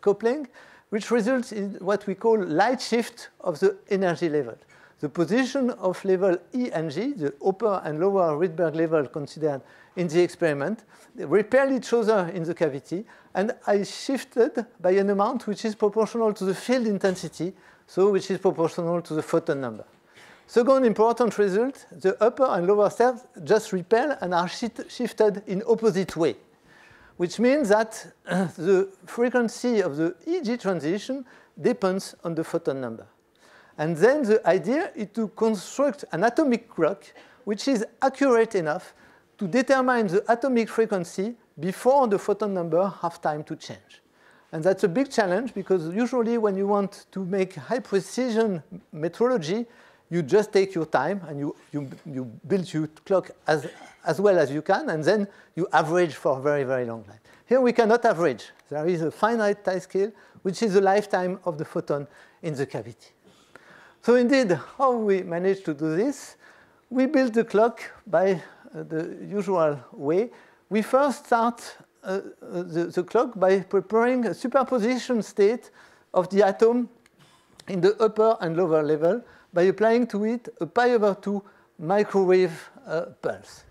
coupling, which results in what we call light shift of the energy level. the position of level E and G, the upper and lower Rydberg level considered in the experiment, they repel each other in the cavity, and I shifted by an amount which is proportional to the field intensity, so which is proportional to the photon number. Second important result, the upper and lower steps just repel and are shifted in opposite way, which means that the frequency of the EG transition depends on the photon number. And then the idea is to construct an atomic clock which is accurate enough to determine the atomic frequency before the photon number have time to change. And that's a big challenge because usually when you want to make high precision metrology, you just take your time and you build your clock as well as you can, and then you average for a very, very long time. Here we cannot average. There is a finite time scale, which is the lifetime of the photon in the cavity. So indeed, how we managed to do this? We built the clock by the usual way. We first start the clock by preparing a superposition state of the atom in the upper and lower level by applying to it a pi/2 microwave pulse.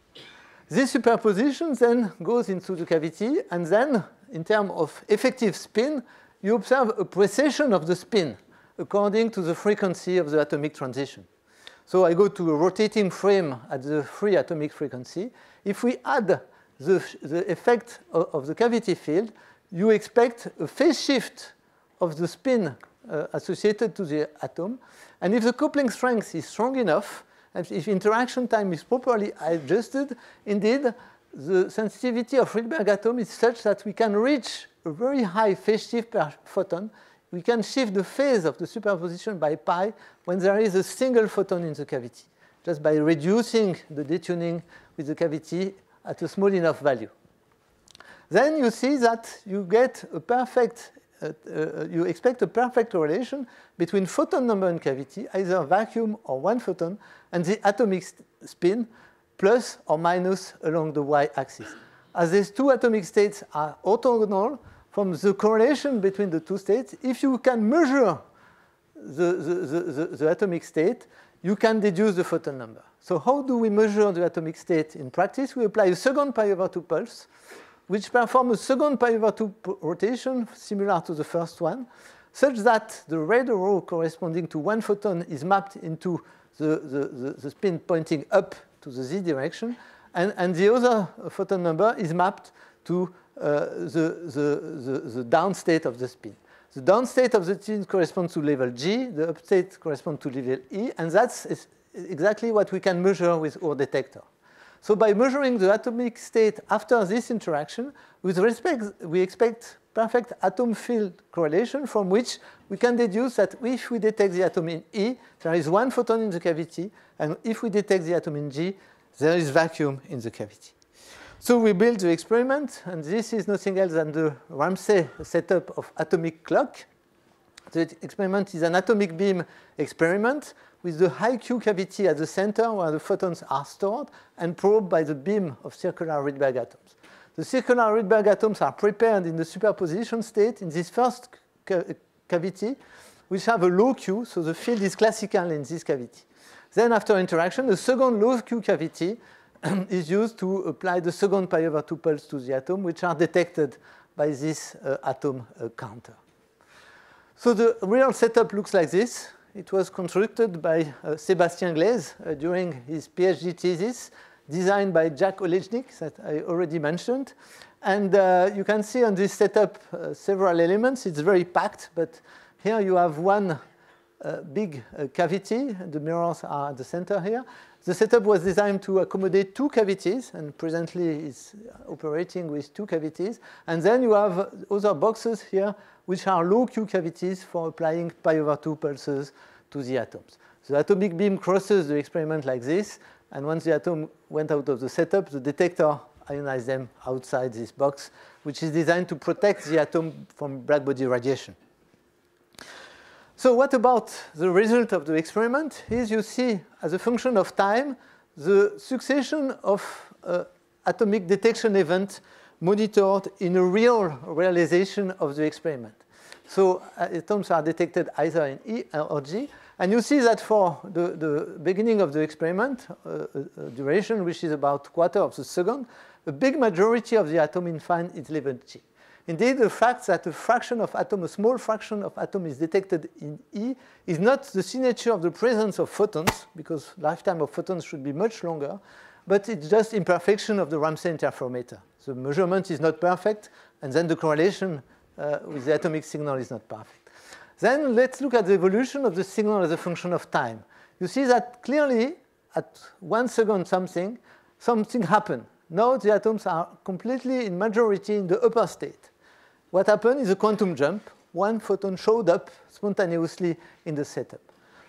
This superposition then goes into the cavity, and then, in terms of effective spin, you observe a precession of the spin according to the frequency of the atomic transition. So I go to a rotating frame at the free atomic frequency. If we add the effect of the cavity field, you expect a phase shift of the spin associated to the atom. And if the coupling strength is strong enough, and if interaction time is properly adjusted, indeed, the sensitivity of Rydberg atom is such that we can reach a very high phase shift per photon. We can shift the phase of the superposition by pi when there is a single photon in the cavity, just by reducing the detuning with the cavity at a small enough value. Then you see that you get a perfect you expect a perfect correlation between photon number in cavity, either vacuum or one photon, and the atomic spin, plus or minus along the y-axis. As these two atomic states are orthogonal, from the correlation between the two states, if you can measure the atomic state, you can deduce the photon number. So how do we measure the atomic state in practice? We apply a second pi/2 pulse, which performs a second pi/2 rotation similar to the first one, such that the red row corresponding to one photon is mapped into the spin pointing up to the z direction, and the other photon number is mapped to the down state of the spin. The down state of the spin corresponds to level G, the up state corresponds to level E, and that's exactly what we can measure with our detector. So by measuring the atomic state after this interaction, we expect perfect atom field correlation from which we can deduce that if we detect the atom in E, there is one photon in the cavity, and if we detect the atom in G, there is vacuum in the cavity. So we built the experiment, and this is nothing else than the Ramsey setup of atomic clock. The experiment is an atomic beam experiment with the high Q cavity at the center where the photons are stored and probed by the beam of circular Rydberg atoms. The circular Rydberg atoms are prepared in the superposition state in this first cavity, which have a low Q, so the field is classical in this cavity. Then after interaction, the second low Q cavity is used to apply the second pi/2 pulse to the atom, which are detected by this atom counter. So the real setup looks like this. It was constructed by Sébastien Glaise during his PhD thesis, designed by Jack Olejnik, that I already mentioned. And you can see on this setup several elements. It's very packed, but here you have one big cavity. The mirrors are at the center here. The setup was designed to accommodate two cavities, and presently is operating with two cavities. And then you have other boxes here, which are low Q cavities for applying pi/2 pulses to the atoms. The atomic beam crosses the experiment like this, and once the atom went out of the setup, the detector ionized them outside this box, which is designed to protect the atom from blackbody radiation. So what about the result of the experiment? Here you see, as a function of time, the succession of atomic detection events monitored in a real realization of the experiment. So atoms are detected either in E or G. And you see that for the beginning of the experiment, a duration which is about a quarter of a second, a big majority of the atom in fine is labeled G. Indeed, the fact that a fraction of atom, a small fraction of atom is detected in E is not the signature of the presence of photons, because lifetime of photons should be much longer, but it's just imperfection of the Ramsey interferometer. The measurement is not perfect, and then the correlation with the atomic signal is not perfect. Then let's look at the evolution of the signal as a function of time. You see that clearly at 1 second something happened. Now the atoms are completely in majority in the upper state. What happened is a quantum jump. One photon showed up spontaneously in the setup.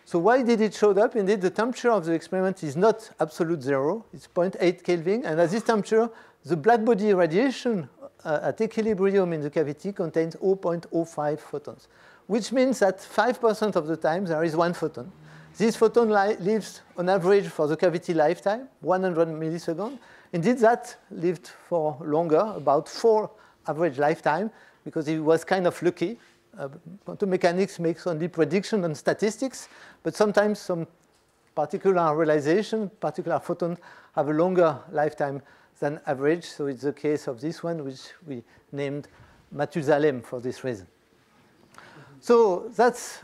So why did it show up? Indeed, the temperature of the experiment is not absolute zero. It's 0.8 Kelvin. And at this temperature, the black body radiation at equilibrium in the cavity contains 0.05 photons, which means that 5% of the time there is one photon. This photon lives on average for the cavity lifetime, 100 milliseconds. Indeed, that lived for longer, about 4 average lifetime, because he was kind of lucky. Quantum mechanics makes only prediction and statistics, but sometimes some particular realization, particular photons have a longer lifetime than average. So it's the case of this one, which we named Mathusalem for this reason. So that's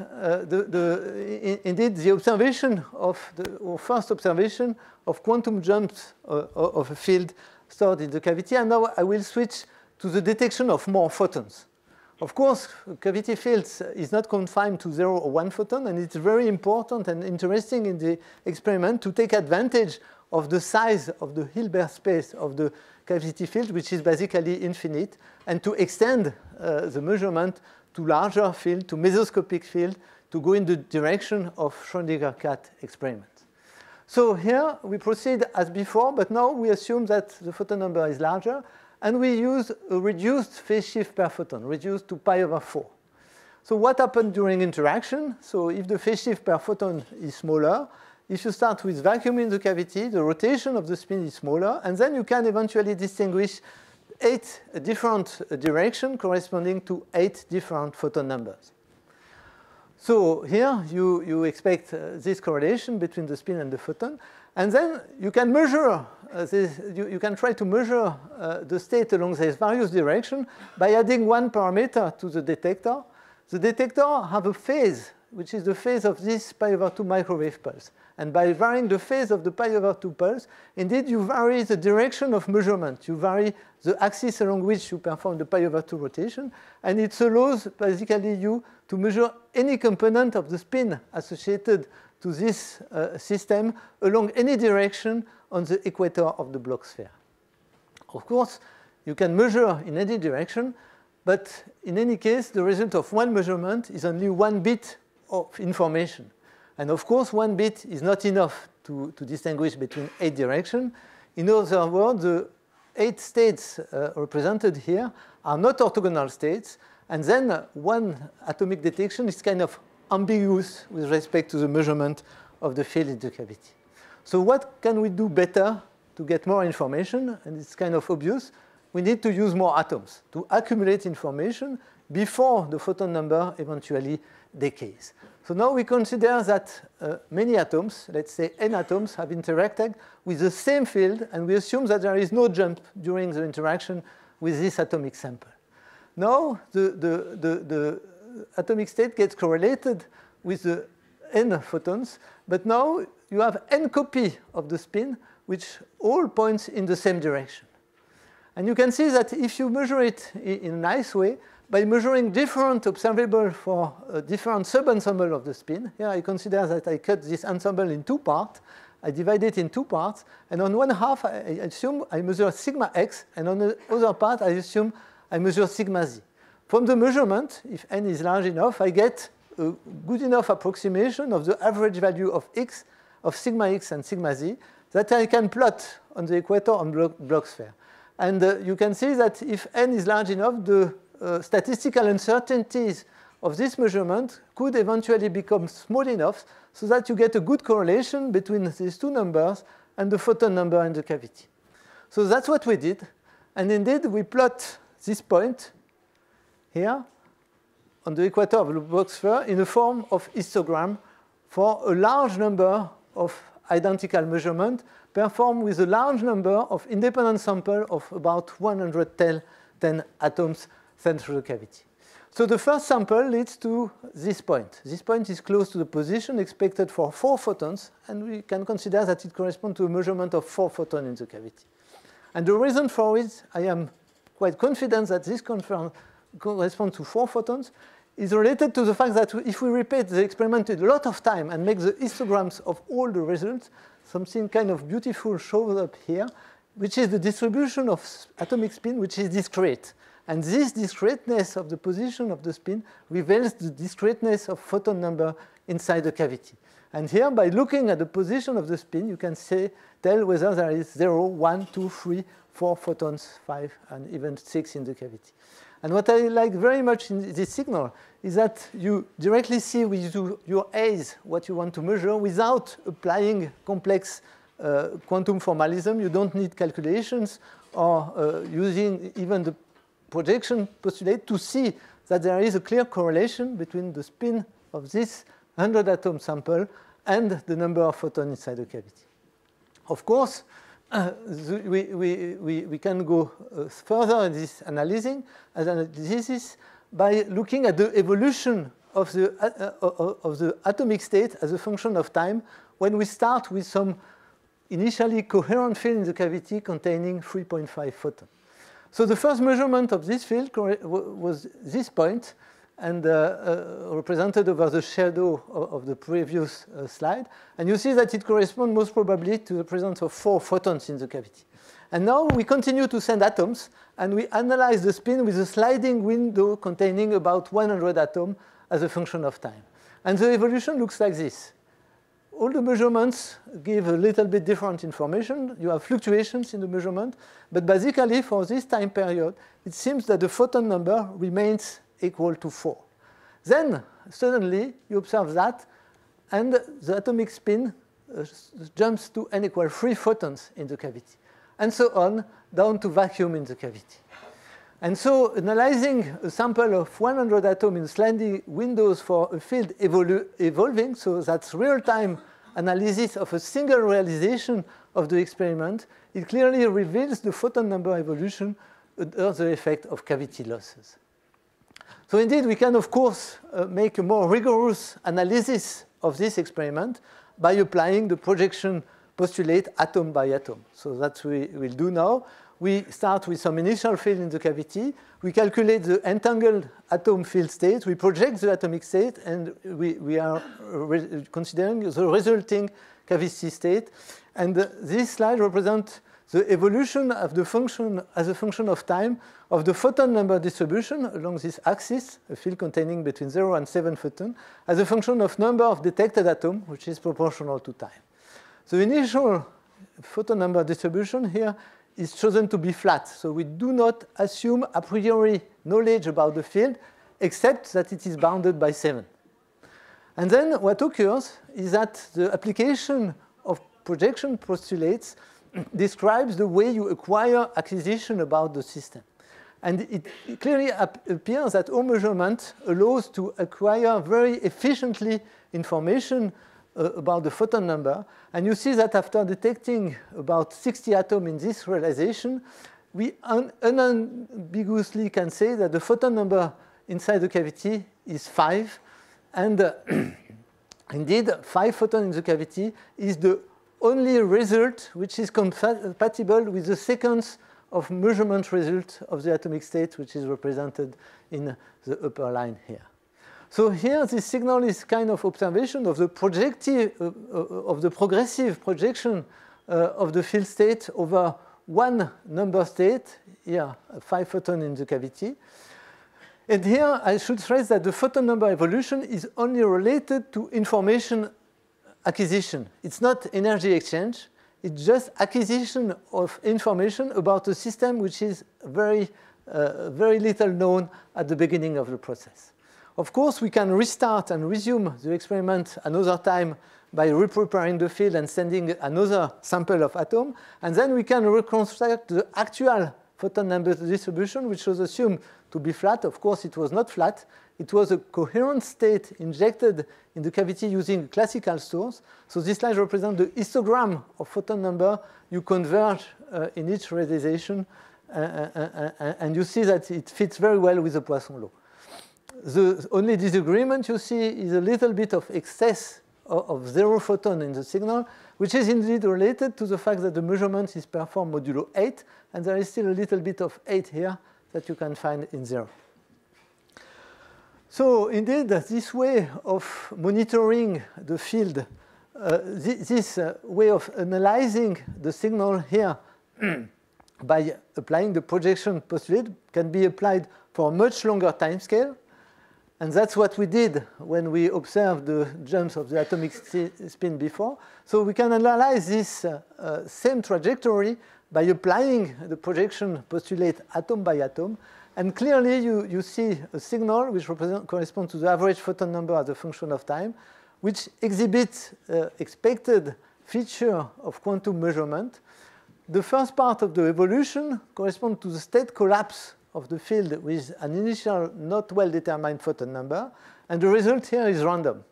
indeed the observation of our first observation of quantum jumps of a field stored in the cavity. And now I will switch to the detection of more photons. Of course, cavity fields is not confined to 0 or 1 photon, and it's very important and interesting in the experiment to take advantage of the size of the Hilbert space of the cavity field, which is basically infinite, and to extend the measurement to larger field, to mesoscopic field, to go in the direction of Schrödinger cat experiment. So here we proceed as before, but now we assume that the photon number is larger, and we use a reduced phase shift per photon, reduced to pi/4. So what happened during interaction? So if the phase shift per photon is smaller, if you start with vacuum in the cavity, the rotation of the spin is smaller, and then you can eventually distinguish 8 different directions corresponding to 8 different photon numbers. So here you expect this correlation between the spin and the photon, and then you can measure you can try to measure the state along these various directions by adding one parameter to the detector. The detector has a phase, which is the phase of this pi/2 microwave pulse. And by varying the phase of the pi/2 pulse, indeed you vary the direction of measurement. You vary the axis along which you perform the pi/2 rotation, and it allows basically you to measure any component of the spin associated to this system along any direction on the equator of the Bloch sphere. Of course, you can measure in any direction, but in any case, the result of one measurement is only 1 bit of information. And of course, 1 bit is not enough to distinguish between 8 directions. In other words, the 8 states represented here are not orthogonal states, and then one atomic detection is kind of ambiguous with respect to the measurement of the field in the cavity. So what can we do better to get more information? And it's kind of obvious. We need to use more atoms to accumulate information before the photon number eventually decays. So now we consider that many atoms, let's say n atoms, have interacted with the same field, and we assume that there is no jump during the interaction with this atomic sample. Now the atomic state gets correlated with the n photons, but now you have n copy of the spin, which all points in the same direction. And you can see that if you measure it in a nice way, by measuring different observable for a different sub-ensemble of the spin, here I consider that I cut this ensemble in 2 parts. I divide it in 2 parts, and on one half I assume I measure sigma x, and on the other part I assume I measure sigma z. From the measurement, if n is large enough, I get a good enough approximation of the average value of x, of sigma x and sigma z, that I can plot on the equator on Bloch sphere. And you can see that if n is large enough, the statistical uncertainties of this measurement could eventually become small enough so that you get a good correlation between these 2 numbers and the photon number in the cavity. So that's what we did. And indeed, we plot this point here on the equator of the box sphere in the form of histogram for a large number of identical measurements performed with a large number of independent samples of about 110 atoms sent through the cavity. So the first sample leads to this point. This point is close to the position expected for 4 photons, and we can consider that it corresponds to a measurement of 4 photons in the cavity. And the reason for it, I am quite confident that this corresponds to 4 photons, is related to the fact that if we repeat the experiment a lot of time and make the histograms of all the results, something kind of beautiful shows up here, which is the distribution of atomic spin, which is discrete. And this discreteness of the position of the spin reveals the discreteness of photon number inside the cavity. And here, by looking at the position of the spin, you can tell whether there is 0, 1, 2, 3, 4 photons, 5, and even 6 in the cavity. And what I like very much in this signal is that you directly see with your eyes what you want to measure without applying complex quantum formalism. You don't need calculations or using even the projection postulate to see that there is a clear correlation between the spin of this 100-atom sample and the number of photons inside the cavity. Of course, we can go further in this analysis by looking at the evolution of the atomic state as a function of time when we start with some initially coherent field in the cavity containing 3.5 photons. So the first measurement of this field was this point, and represented over the shadow of the previous slide. And you see that it corresponds most probably to the presence of 4 photons in the cavity. And now we continue to send atoms, and we analyze the spin with a sliding window containing about 100 atoms as a function of time. And the evolution looks like this. All the measurements give a little bit different information. You have fluctuations in the measurement, but basically for this time period, it seems that the photon number remains equal to 4. Then suddenly you observe that, and the atomic spin jumps to n equals 3 photons in the cavity, and so on down to vacuum in the cavity. And so analyzing a sample of 100 atoms in sliding windows for a field evolving, so that's real-time analysis of a single realization of the experiment, it clearly reveals the photon number evolution under the effect of cavity losses. So indeed, we can, of course, make a more rigorous analysis of this experiment by applying the projection postulate atom by atom. So that we will do now. We start with some initial field in the cavity. We calculate the entangled atom field state. We project the atomic state, and we are considering the resulting cavity state. And this slide represents the evolution of the function as a function of time of the photon number distribution along this axis, a field containing between 0 and 7 photons, as a function of number of detected atoms, which is proportional to time. The initial photon number distribution here is chosen to be flat. So we do not assume a priori knowledge about the field, except that it is bounded by 7. And then what occurs is that the application of projection postulates describes the way you acquire acquisition about the system. And it clearly appears that all measurement allows to acquire very efficiently information about the photon number. And you see that after detecting about 60 atoms in this realization, we unambiguously can say that the photon number inside the cavity is 5. And indeed, 5 photons in the cavity is the only result which is compatible with the sequence of measurement result of the atomic state, which is represented in the upper line here. So here, this signal is kind of observation of the progressive projection of the field state over one number state, here 5 photons in the cavity. And here I should stress that the photon number evolution is only related to information acquisition. It's not energy exchange. It's just acquisition of information about a system which is very little known at the beginning of the process. Of course, we can restart and resume the experiment another time by repreparing the field and sending another sample of atom. And then we can reconstruct the actual photon number distribution, which was assumed to be flat. Of course, it was not flat. it was a coherent state injected in the cavity using a classical source. So this slide represents the histogram of photon number you converge in each realization, and you see that it fits very well with the Poisson law. The only disagreement you see is a little bit of excess of 0 photon in the signal, which is indeed related to the fact that the measurement is performed modulo 8, and there is still a little bit of 8 here that you can find in 0. So indeed, this way of monitoring the field, this way of analyzing the signal here by applying the projection postulate can be applied for a much longer time scale. And that's what we did when we observed the jumps of the atomic spin before. So we can analyze this same trajectory by applying the projection postulate atom by atom. And clearly, you see a signal which corresponds to the average photon number as a function of time, which exhibits expected feature of quantum measurement. The first part of the evolution corresponds to the state collapse of the field with an initial not well-determined photon number, and the result here is random.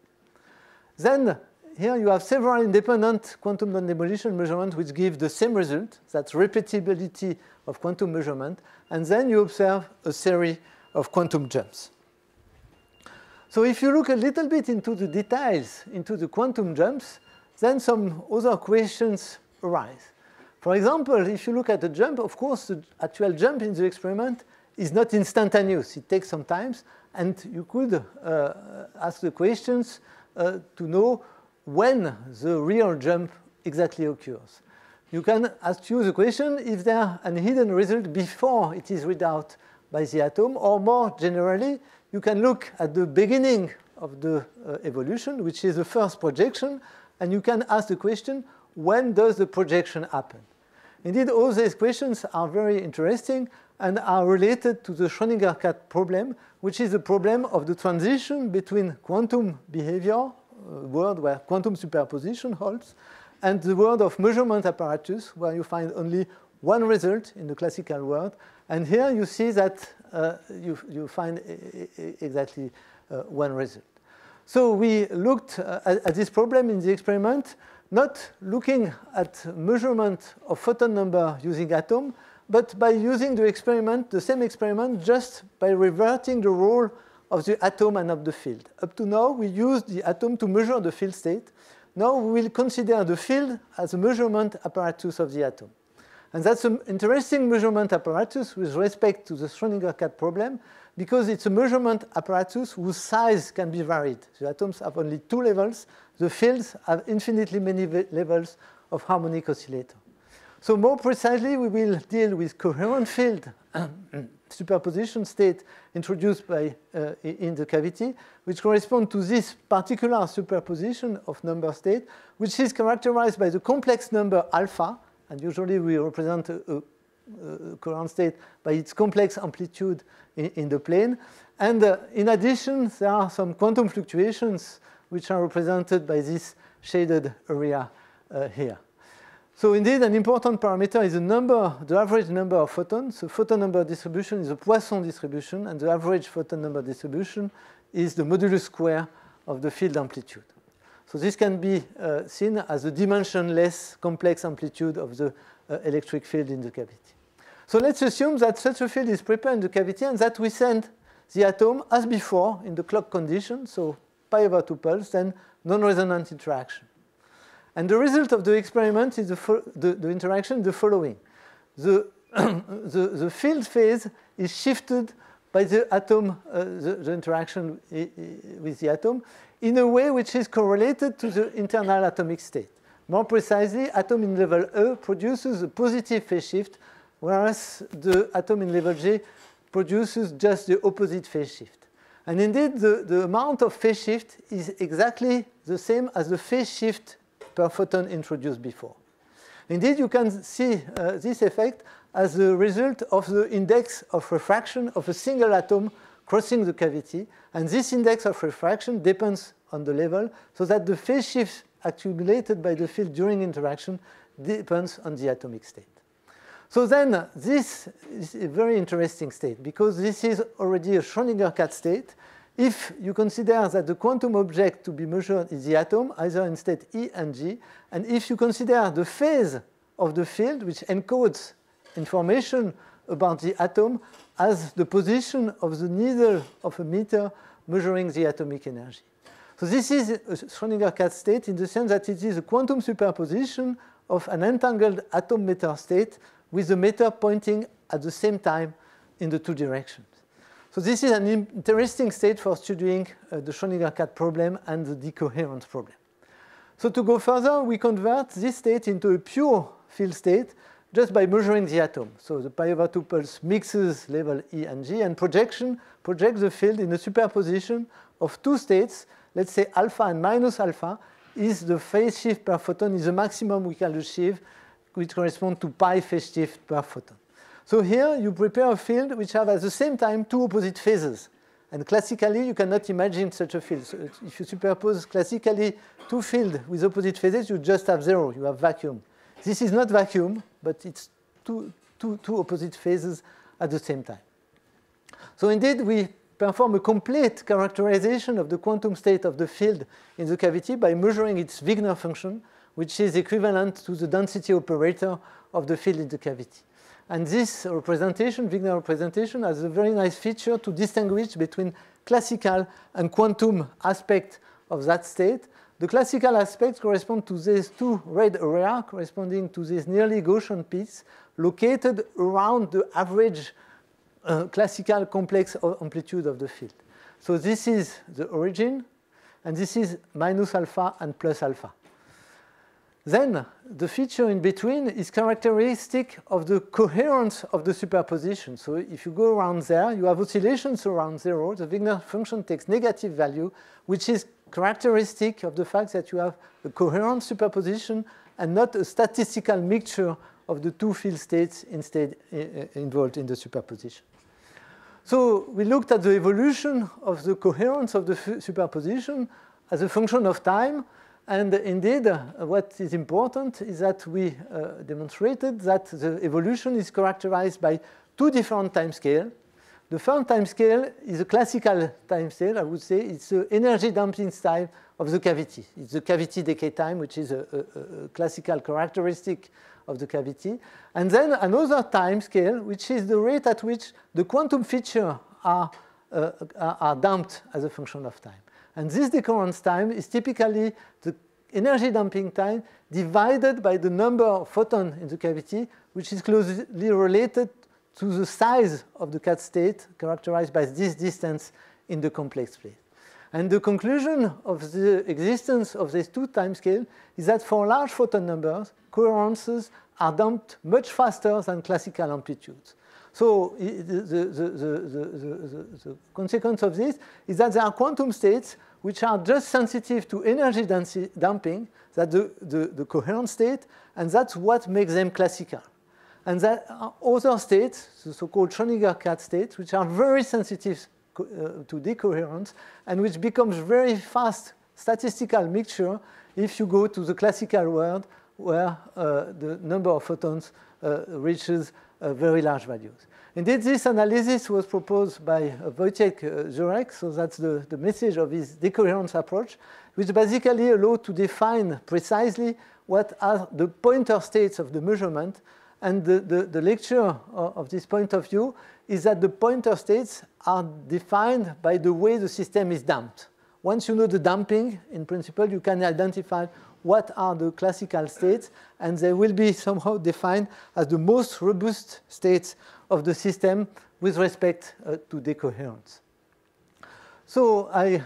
Then here you have several independent quantum non-demolition measurements which give the same result, that's repeatability of quantum measurement, and then you observe a series of quantum jumps. So if you look a little bit into the details, into the quantum jumps, then some other questions arise. For example, if you look at the jump, of course, the actual jump in the experiment is not instantaneous. It takes some time, and you could ask the questions to know when the real jump exactly occurs. You can ask you the question if there is a hidden result before it is read out by the atom, or more generally, you can look at the beginning of the evolution, which is the first projection, and you can ask the question, when does the projection happen? Indeed, all these questions are very interesting and are related to the Schrödinger cat problem, which is the problem of the transition between quantum behavior, a world where quantum superposition holds, and the world of measurement apparatus, where you find only one result in the classical world. And here you see that you find exactly one result. So we looked at this problem in the experiment, not looking at measurement of photon number using atom, but by using the experiment, the same experiment, just by reverting the role of the atom and of the field. Up to now, we used the atom to measure the field state. Now we will consider the field as a measurement apparatus of the atom. And that's an interesting measurement apparatus with respect to the Schrödinger cat problem, because it's a measurement apparatus whose size can be varied. The atoms have only 2 levels. The fields have infinitely many levels of harmonic oscillator. So more precisely, we will deal with coherent field superposition state introduced by, in the cavity, which correspond to this particular superposition of number state, which is characterized by the complex number alpha, and usually we represent a coherent state by its complex amplitude in the plane. And in addition, there are some quantum fluctuations which are represented by this shaded area here. So indeed, an important parameter is the average number of photons. The photon number distribution is a Poisson distribution, and the average photon number distribution is the modulus square of the field amplitude. So this can be seen as a dimensionless complex amplitude of the electric field in the cavity. So let's assume that such a field is prepared in the cavity and that we send the atom as before in the clock condition, so pi over 2 pulse, then non-resonant interaction. And the result of the experiment is the interaction the following. The field phase is shifted by the atom, the interaction with the atom, in a way which is correlated to the internal atomic state. More precisely, atom in level E produces a positive phase shift, whereas the atom in level J produces just the opposite phase shift. And indeed, the amount of phase shift is exactly the same as the phase shift per photon introduced before. Indeed, you can see this effect as the result of the index of refraction of a single atom crossing the cavity. And this index of refraction depends on the level, so that the phase shift accumulated by the field during interaction depends on the atomic state. So then, this is a very interesting state, because this is already a Schrödinger cat state. if you consider that the quantum object to be measured is the atom, either in state E and G, and if you consider the phase of the field, which encodes information about the atom, as the position of the needle of a meter measuring the atomic energy. So this is a Schrödinger-Katz state in the sense that it is a quantum superposition of an entangled atom-meter state with the meter pointing at the same time in the two directions. So this is an interesting state for studying the Schrödinger-Katz problem and the decoherence problem. So to go further, we convert this state into a pure field state just by measuring the atom. So the pi/2 pulse mixes level E and G, and projects the field in a superposition of two states. Let's say alpha and minus alpha is the phase shift per photon is the maximum we can achieve, which corresponds to pi phase shift per photon. So here you prepare a field which have at the same time two opposite phases. And classically, you cannot imagine such a field. So if you superpose classically two fields with opposite phases, you just have zero, you have vacuum. This is not vacuum, but it's two opposite phases at the same time. So indeed, we perform a complete characterization of the quantum state of the field in the cavity by measuring its Wigner function, which is equivalent to the density operator of the field in the cavity. And this representation, Wigner representation, has a very nice feature to distinguish between classical and quantum aspect of that state. The classical aspects correspond to these two red areas corresponding to this nearly Gaussian piece located around the average classical complex amplitude of the field. So this is the origin, and this is minus alpha and plus alpha. Then the feature in between is characteristic of the coherence of the superposition. So if you go around there, you have oscillations around zero. The Wigner function takes negative value, which is characteristic of the fact that you have a coherent superposition and not a statistical mixture of the two field states instead involved in the superposition. So we looked at the evolution of the coherence of the superposition as a function of time. And indeed, what is important is that we demonstrated that the evolution is characterized by two different time scales. The first time scale is a classical time scale, I would say. It's the energy damping style of the cavity. It's the cavity decay time, which is a classical characteristic of the cavity. And then another time scale, which is the rate at which the quantum features are damped as a function of time. And this decoherence time is typically the energy damping time divided by the number of photons in the cavity, which is closely related to the size of the Katz state characterized by this distance in the complex plane. And the conclusion of the existence of these two time scales is that for large photon numbers, coherences are damped much faster than classical amplitudes. So the consequence of this is that there are quantum states which are just sensitive to energy damping, that's the coherent state, and that's what makes them classical. And there are other states, the so-called Schrödinger-Katz states, which are very sensitive to decoherence and which becomes very fast statistical mixture if you go to the classical world where the number of photons reaches very large values. Indeed, this analysis was proposed by Wojciech Żurek, so that's the message of his decoherence approach, which basically allows to define precisely what are the pointer states of the measurement. And the lecture of this point of view is that the pointer states are defined by the way the system is damped. Once you know the damping, in principle, you can identify what are the classical states, and they will be somehow defined as the most robust states of the system with respect to decoherence. So I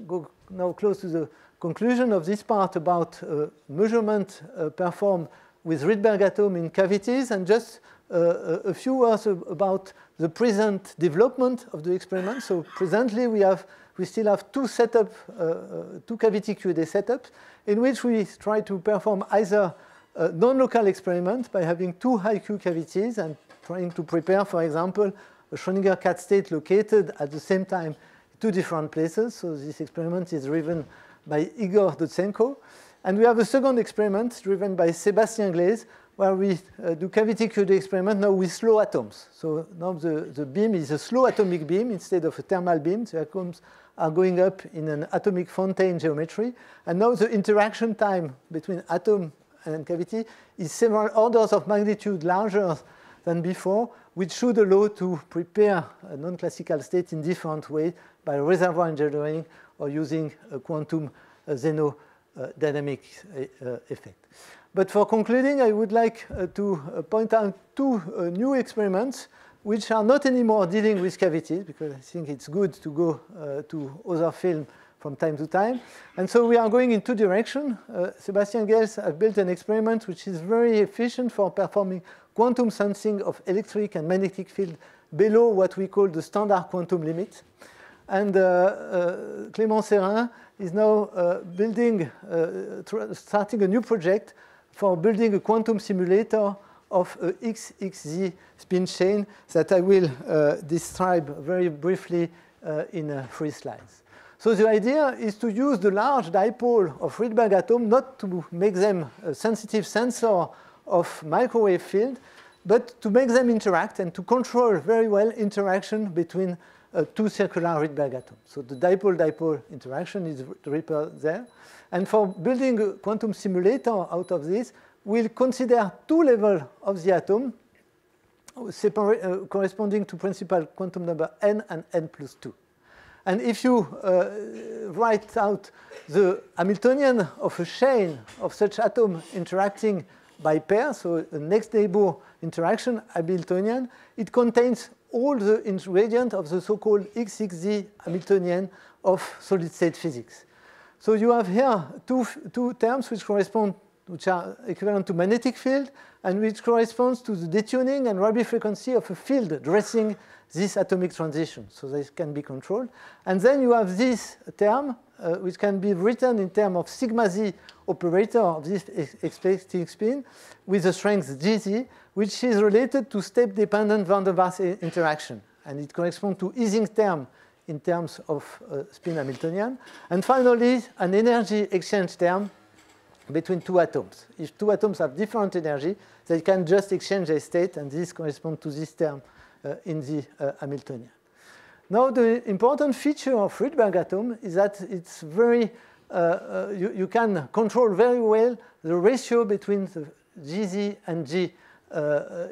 go now close to the conclusion of this part about measurement performed with Rydberg atom in cavities, and just a few words about the present development of the experiment. So presently we still have two cavity QED setups in which we try to perform either a non-local experiment by having two high-Q cavities and trying to prepare, for example, a Schrödinger-Katz state located at the same time in two different places. So this experiment is driven by Igor Dodsenko. And we have a second experiment driven by Sebastian Glaise, where we do cavity QD experiment now with slow atoms. So now the beam is a slow atomic beam instead of a thermal beam. The atoms are going up in an atomic fountain geometry. And now the interaction time between atom and cavity is several orders of magnitude larger than before, which should allow to prepare a non-classical state in different ways by reservoir engineering or using a quantum xenodynamic effect. But for concluding, I would like to point out two new experiments which are not anymore dealing with cavities, because I think it's good to go to other fields from time to time. And so we are going in two directions. Sebastian Gels has built an experiment which is very efficient for performing quantum sensing of electric and magnetic field below what we call the standard quantum limit. And Clément Serin is now starting a new project for building a quantum simulator of a XXZ spin chain that I will describe very briefly in 3 slides. So the idea is to use the large dipole of Rydberg atoms not to make them a sensitive sensor of microwave field, but to make them interact and to control very well interaction between two circular Rydberg atoms. So the dipole-dipole interaction is represented there. And for building a quantum simulator out of this, we'll consider 2 levels of the atom corresponding to principal quantum number n and n plus 2. And if you write out the Hamiltonian of a chain of such atoms interacting by pair, so a next neighbor interaction Hamiltonian, it contains all the ingredients of the so-called XXZ Hamiltonian of solid-state physics. So you have here two terms which are equivalent to magnetic field and which corresponds to the detuning and Rabi frequency of a field dressing this atomic transition. So this can be controlled. And then you have this term which can be written in terms of sigma z operator of this expecting spin with the strength gz, which is related to step-dependent van der Waals interaction. And it corresponds to Ising term in terms of spin Hamiltonian. And finally, an energy exchange term between 2 atoms. If 2 atoms have different energy, they can just exchange their state, and this corresponds to this term in the Hamiltonian. Now, the important feature of Rydberg atom is that it's very, you can control very well the ratio between the Gz and G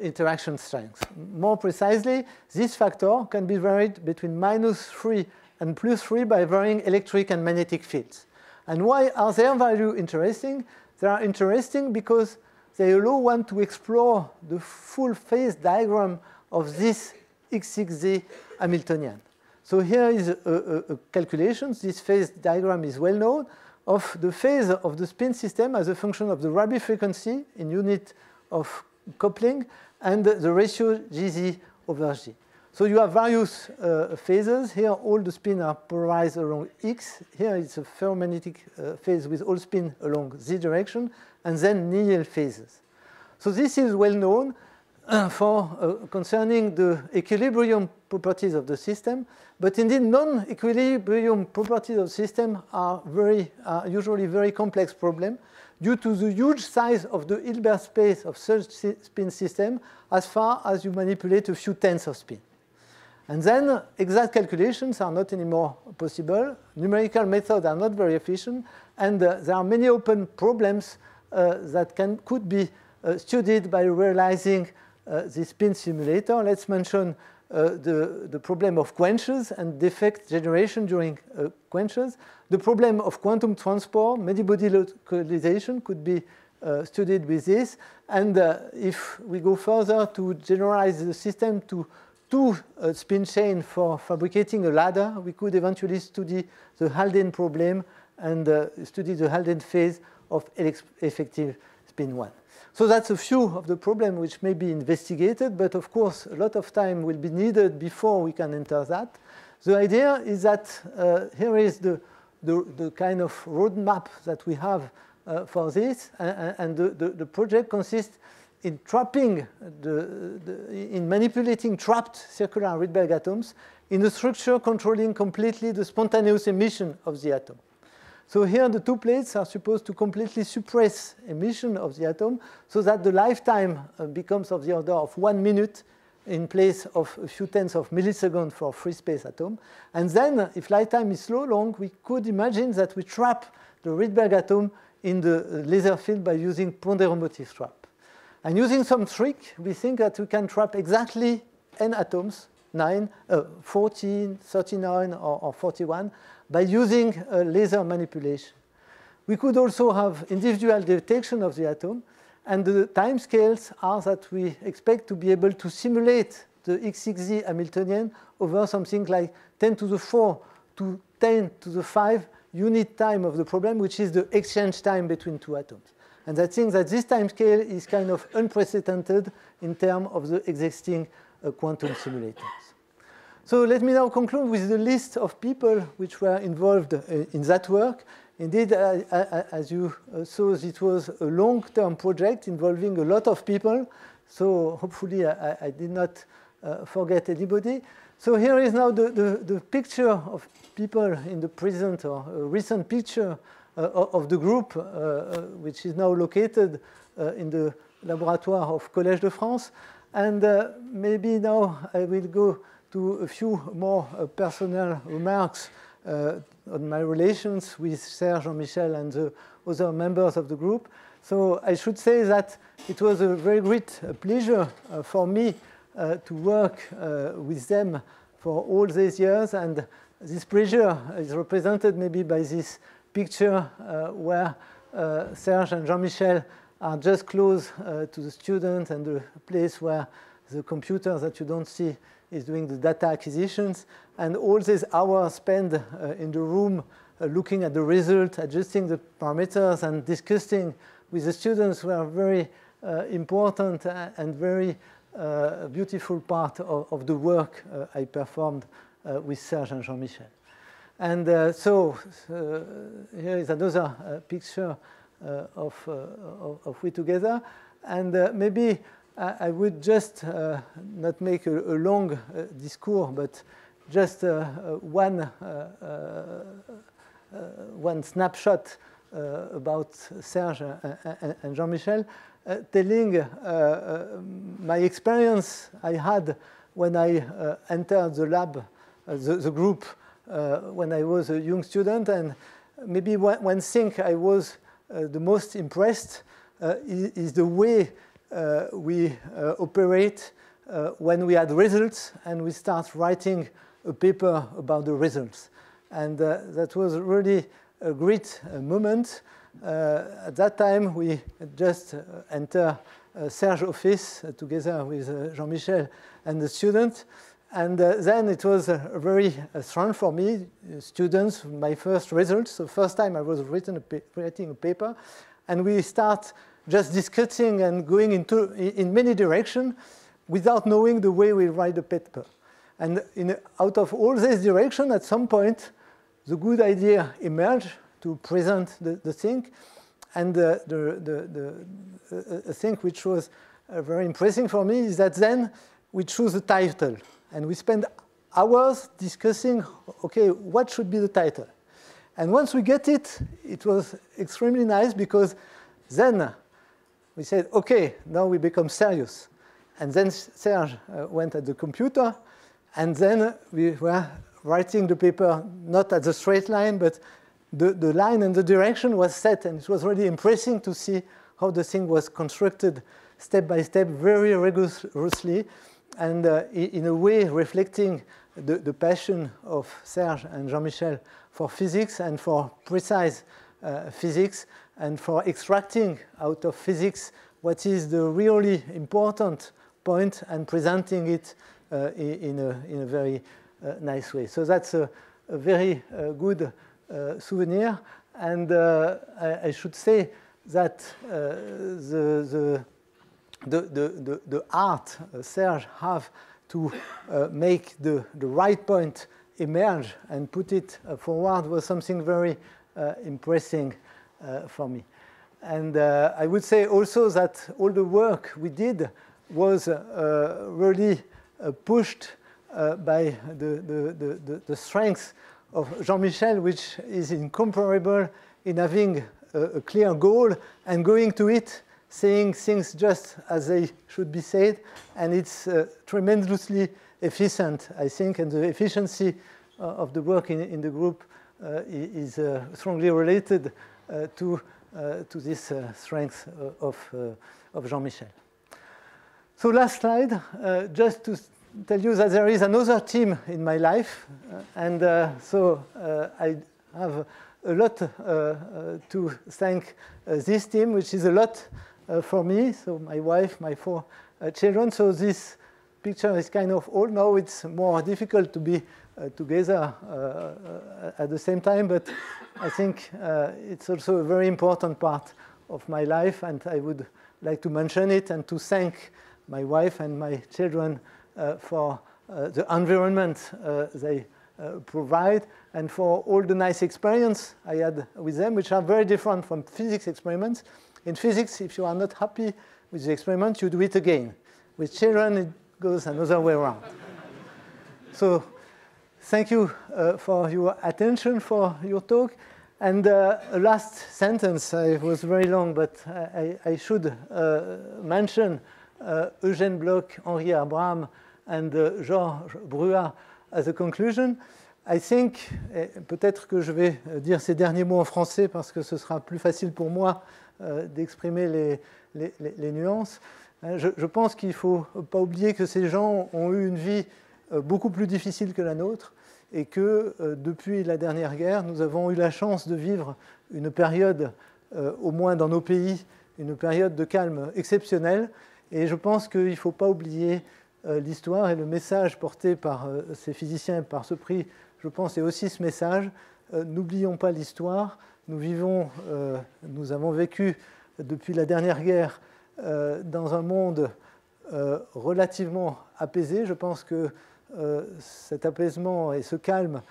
interaction strengths. More precisely, this factor can be varied between -3 and +3 by varying electric and magnetic fields. And why are their values interesting? They are interesting because they allow one to explore the full phase diagram of this XXZ Hamiltonian. So here is a calculation. This phase diagram is well known of the phase of the spin system as a function of the Rabi frequency in unit of coupling and the ratio Gz over G. So you have various phases. Here all the spins are polarized along X. Here it's a ferromagnetic phase with all spin along Z direction, and then nihil phases. So this is well known for concerning the equilibrium properties of the system, but indeed non-equilibrium properties of the system are usually very complex problem due to the huge size of the Hilbert space of such spin system as far as you manipulate a few tenths of spin. And then exact calculations are not anymore possible. Numerical methods are not very efficient, and there are many open problems that could be studied by realizing the spin simulator. Let's mention the problem of quenches and defect generation during quenches. The problem of quantum transport, many-body localization could be studied with this. And if we go further to generalize the system to 2 spin chains for fabricating a ladder, we could eventually study the Haldane problem and study the Haldane phase of effective spin 1. So that's a few of the problems which may be investigated, but of course a lot of time will be needed before we can enter that. The idea is that here is the kind of roadmap that we have for this, and the project consists in trapping, in manipulating trapped circular Rydberg atoms in a structure controlling completely the spontaneous emission of the atom. So here the two plates are supposed to completely suppress emission of the atom so that the lifetime becomes of the order of 1 minute in place of a few tenths of milliseconds for free space atom. And then, if lifetime is so long, we could imagine that we trap the Rydberg atom in the laser field by using ponderomotive trap. And using some trick, we think that we can trap exactly n atoms, 14, 39, or 41, by using laser manipulation. We could also have individual detection of the atom, and the time scales are that we expect to be able to simulate the XXZ Hamiltonian over something like 10 to the 4 to 10 to the 5 unit time of the problem, which is the exchange time between two atoms. And I think that this time scale is kind of unprecedented in terms of the existing quantum simulators. So let me now conclude with the list of people which were involved in that work. Indeed, as you saw, it was a long-term project involving a lot of people. So hopefully I did not forget anybody. So here is now the picture of people in the present, or a recent picture of the group, which is now located in the laboratoire of Collège de France. And maybe now I will go to a few more personal remarks on my relations with Serge, Jean-Michel, and the other members of the group. So I should say that it was a very great pleasure for me to work with them for all these years. And this pleasure is represented maybe by this picture where Serge and Jean-Michel are just close to the student and the place where the computer that you don't see is doing the data acquisitions. And all these hours spent in the room looking at the result, adjusting the parameters, and discussing with the students were very important and very beautiful part of the work I performed with Serge and Jean-Michel. And so here is another picture of we together. And maybe I would just not make a long discourse, but just one snapshot about Serge and Jean-Michel, telling my experience I had when I entered the lab, the group, when I was a young student. And maybe one thing I was the most impressed is the way we operate when we had results and we start writing a paper about the results. And that was really a great moment. At that time, we just entered Serge's office together with Jean-Michel and the student. And then it was very strong for me, students, my first results. The first time I was writing a paper. And we start just discussing and going in many directions without knowing the way we write the paper. And out of all this direction, at some point, the good idea emerged to present the thing. And the thing which was very impressive for me is that then we choose a title. And we spend hours discussing, okay, what should be the title? And once we get it, it was extremely nice because then we said, okay, now we become serious. And then Serge went at the computer, and then we were writing the paper not at the straight line, but the line and the direction was set, and it was really impressive to see how the thing was constructed step by step, very rigorously, and in a way reflecting the passion of Serge and Jean-Michel for physics and for precise physics, and for extracting out of physics what is the really important point and presenting it in a very nice way. So that's a very good souvenir. And I should say that the art Serge have to make the right point emerge and put it forward was something very impressive for me. And I would say also that all the work we did was really pushed by the strength of Jean-Michel, which is incomparable in having a clear goal and going to it, saying things just as they should be said, and it's tremendously efficient, I think, and the efficiency of the work in the group is strongly related to this strength of Jean-Michel. So last slide, just to tell you that there is another team in my life, and so I have a lot to thank this team, which is a lot for me, so my wife, my 4 children. So this picture is kind of old now. It's more difficult to be together at the same time, but I think it's also a very important part of my life, and I would like to mention it and to thank my wife and my children for the environment they provide and for all the nice experience I had with them, which are very different from physics experiments. In physics, if you are not happy with the experiment, you do it again. With children, it goes another way around. So thank you for your attention, for your talk. And a last sentence, it was very long, but I should mention Eugène Bloch, Henri Abraham, and Georges Bruat as a conclusion. I think, peut-être que je vais dire ces derniers mots en français parce que ce sera plus facile pour moi d'exprimer les nuances. Je pense qu'il ne faut pas oublier que ces gens ont eu une vie beaucoup plus difficile que la nôtre et que depuis la dernière guerre, nous avons eu la chance de vivre une période, au moins dans nos pays, une période de calme exceptionnelle. Et je pense qu'il ne faut pas oublier l'histoire et le message porté par ces physiciens par ce prix, je pense, est aussi ce message. N'oublions pas l'histoire. Nous avons vécu depuis la dernière guerre dans un monde relativement apaisé. Je pense que cet apaisement et ce calme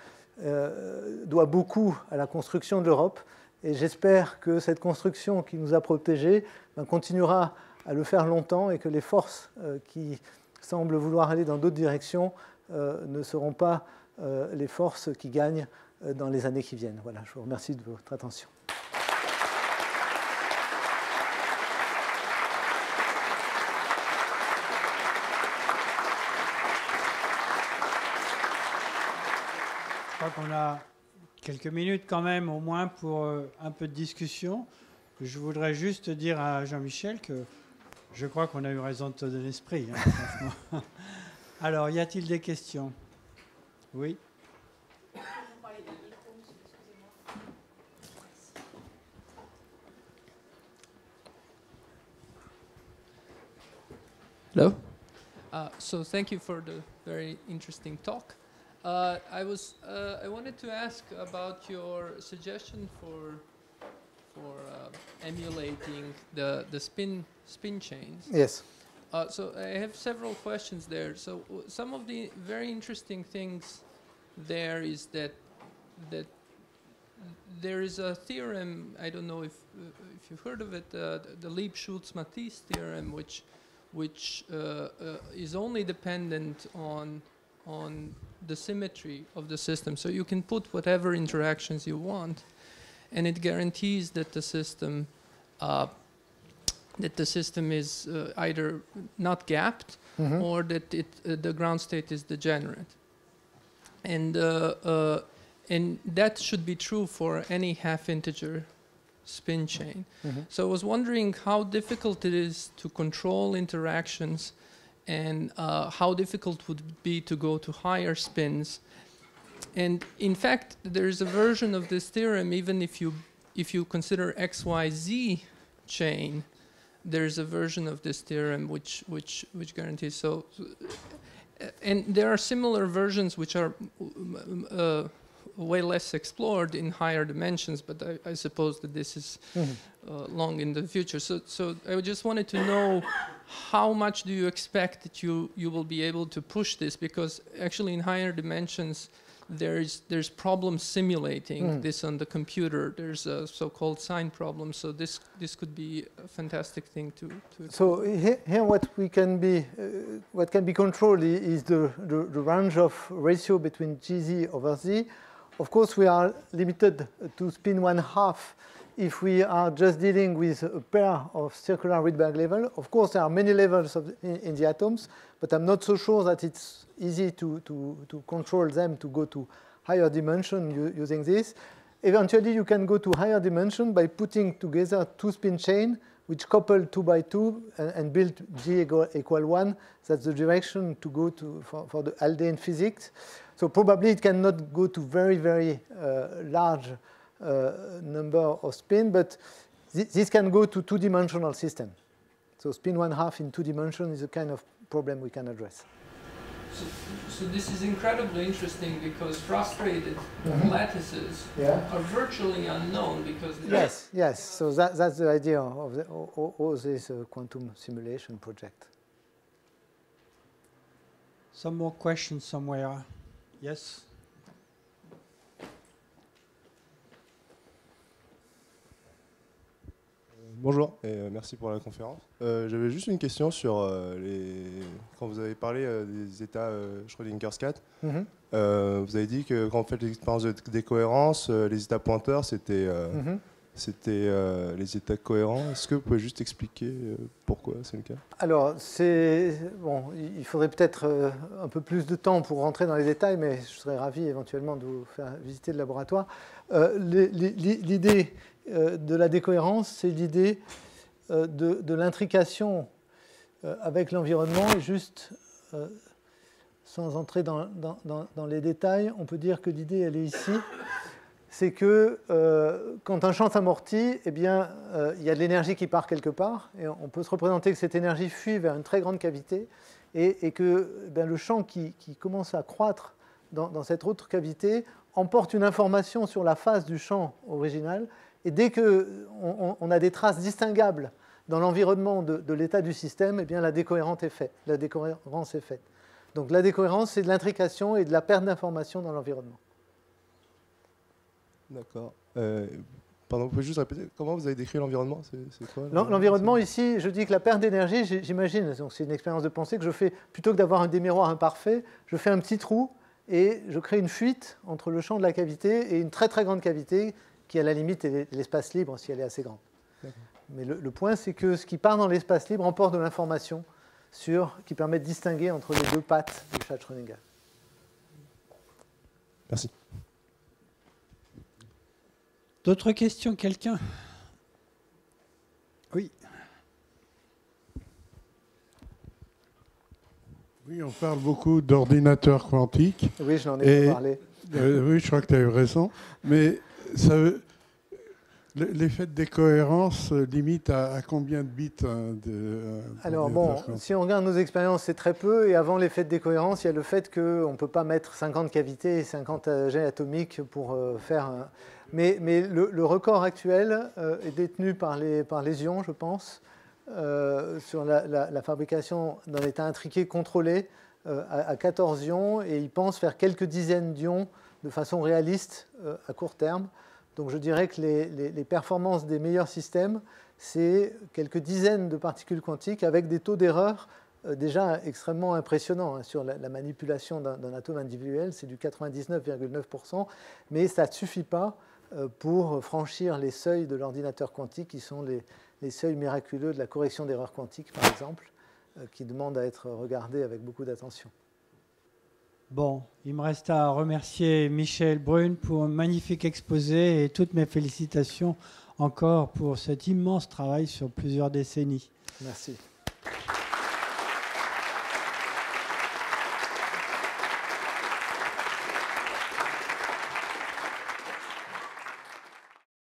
doit beaucoup à la construction de l'Europe. Et j'espère que cette construction qui nous a protégés continuera à le faire longtemps et que les forces qui semblent vouloir aller dans d'autres directions ne seront pas les forces qui gagnent dans les années qui viennent. Voilà, je vous remercie de votre attention. Je crois qu'on a quelques minutes quand même au moins pour un peu de discussion. Je voudrais juste dire à Jean-Michel que je crois qu'on a eu raison de te donner ce prix. Franchement. Alors, y a-t-il des questions? Oui. Hello. So thank you for the very interesting talk. I wanted to ask about your suggestion for emulating the spin chains. Yes. So I have several questions there. So some of the very interesting things there is that there is a theorem. I don't know if you've heard of it, the Lieb-Schultz-Matisse theorem, which is only dependent on the symmetry of the system. So you can put whatever interactions you want, and it guarantees that the system is either not gapped or that the ground state is degenerate. And that should be true for any half-integer spin chain. So I was wondering how difficult it is to control interactions and how difficult would it be to go to higher spins. And in fact, there is a version of this theorem, even if you consider XYZ chain, there's a version of this theorem which guarantees so. And there are similar versions which are way less explored in higher dimensions, but I suppose that this is long in the future. So I just wanted to know how much do you expect that you will be able to push this, because actually in higher dimensions there's problems simulating this on the computer. There's a so-called sign problem, so this could be a fantastic thing to So here what can be controlled is the range of ratio between GZ over Z, of course, we are limited to spin 1/2 if we are just dealing with a pair of circular Rydberg levels. Of course, there are many levels in the atoms, but I'm not so sure that it's easy to control them to go to higher dimension using this. Eventually, you can go to higher dimension by putting together 2 spin chains which couple 2 by 2 and build G equal 1. That's the direction to go to for the Haldane physics. So probably it cannot go to very, very large number of spin, but this can go to 2-dimensional system. So spin 1/2 in 2 dimensions is a kind of problem we can address. So this is incredibly interesting because frustrated lattices are virtually unknown because yes. So that's the idea of all this quantum simulation project. Some more questions somewhere? Yes. Bonjour et merci pour la conférence. J'avais juste une question sur quand vous avez parlé des états Schrödinger's cat. Vous avez dit que quand on fait l'expérience de décohérence, les états pointeurs, c'était les états cohérents. Est-ce que vous pouvez juste expliquer pourquoi c'est le cas? Alors, il faudrait peut-être un peu plus de temps pour rentrer dans les détails, mais je serais ravi éventuellement de vous faire visiter le laboratoire. L'idée de la décohérence, c'est l'idée de l'intrication avec l'environnement. Et juste, sans entrer dans les détails, on peut dire que l'idée, elle est ici. C'est que quand un champ s'amortit, eh bien, il y a de l'énergie qui part quelque part. Et on peut se représenter que cette énergie fuit vers une très grande cavité et que le champ qui commence à croître dans cette autre cavité emporte une information sur la face du champ original. Et dès qu'on a des traces distinguables dans l'environnement de l'état du système, eh bien, la décohérence est faite. Donc la décohérence, c'est de l'intrication et de la perte d'information dans l'environnement. D'accord. Pardon, vous pouvez juste répéter comment vous avez décrit l'environnement? C'est quoi l'environnement ici, je dis que la perte d'énergie, j'imagine, donc c'est une expérience de pensée que je fais, plutôt que d'avoir un démiroir imparfait, je fais un petit trou et je crée une fuite entre le champ de la cavité et une très très grande cavité qui à la limite est l'espace libre si elle est assez grande. Mais le point, c'est que ce qui part dans l'espace libre emporte de l'information qui permet de distinguer entre les deux pattes du chat de Schrödinger. Merci. D'autres questions, quelqu'un? Oui. Oui, on parle beaucoup d'ordinateurs quantiques. Oui, je n'en ai pas parlé. Oui, je crois que tu as eu raison. Mais l'effet de décohérence limite à combien de bits Alors bon, si on regarde nos expériences, c'est très peu. Et avant l'effet de décohérence, il y a le fait qu'on ne peut pas mettre 50 cavités et 50 jets atomiques pour faire... Mais le record actuel est détenu par les ions, je pense, sur la fabrication d'un état intriqué contrôlé à 14 ions. Et ils pensent faire quelques dizaines d'ions de façon réaliste à court terme. Donc je dirais que les performances des meilleurs systèmes, c'est quelques dizaines de particules quantiques avec des taux d'erreur déjà extrêmement impressionnants. Sur la manipulation d'un atome individuel, c'est du 99,9%, mais ça ne suffit pas pour franchir les seuils de l'ordinateur quantique, qui sont les seuils miraculeux de la correction d'erreurs quantiques, par exemple, qui demandent à être regardés avec beaucoup d'attention. Bon, il me reste à remercier Michel Brune pour un magnifique exposé et toutes mes félicitations encore pour cet immense travail sur plusieurs décennies. Merci.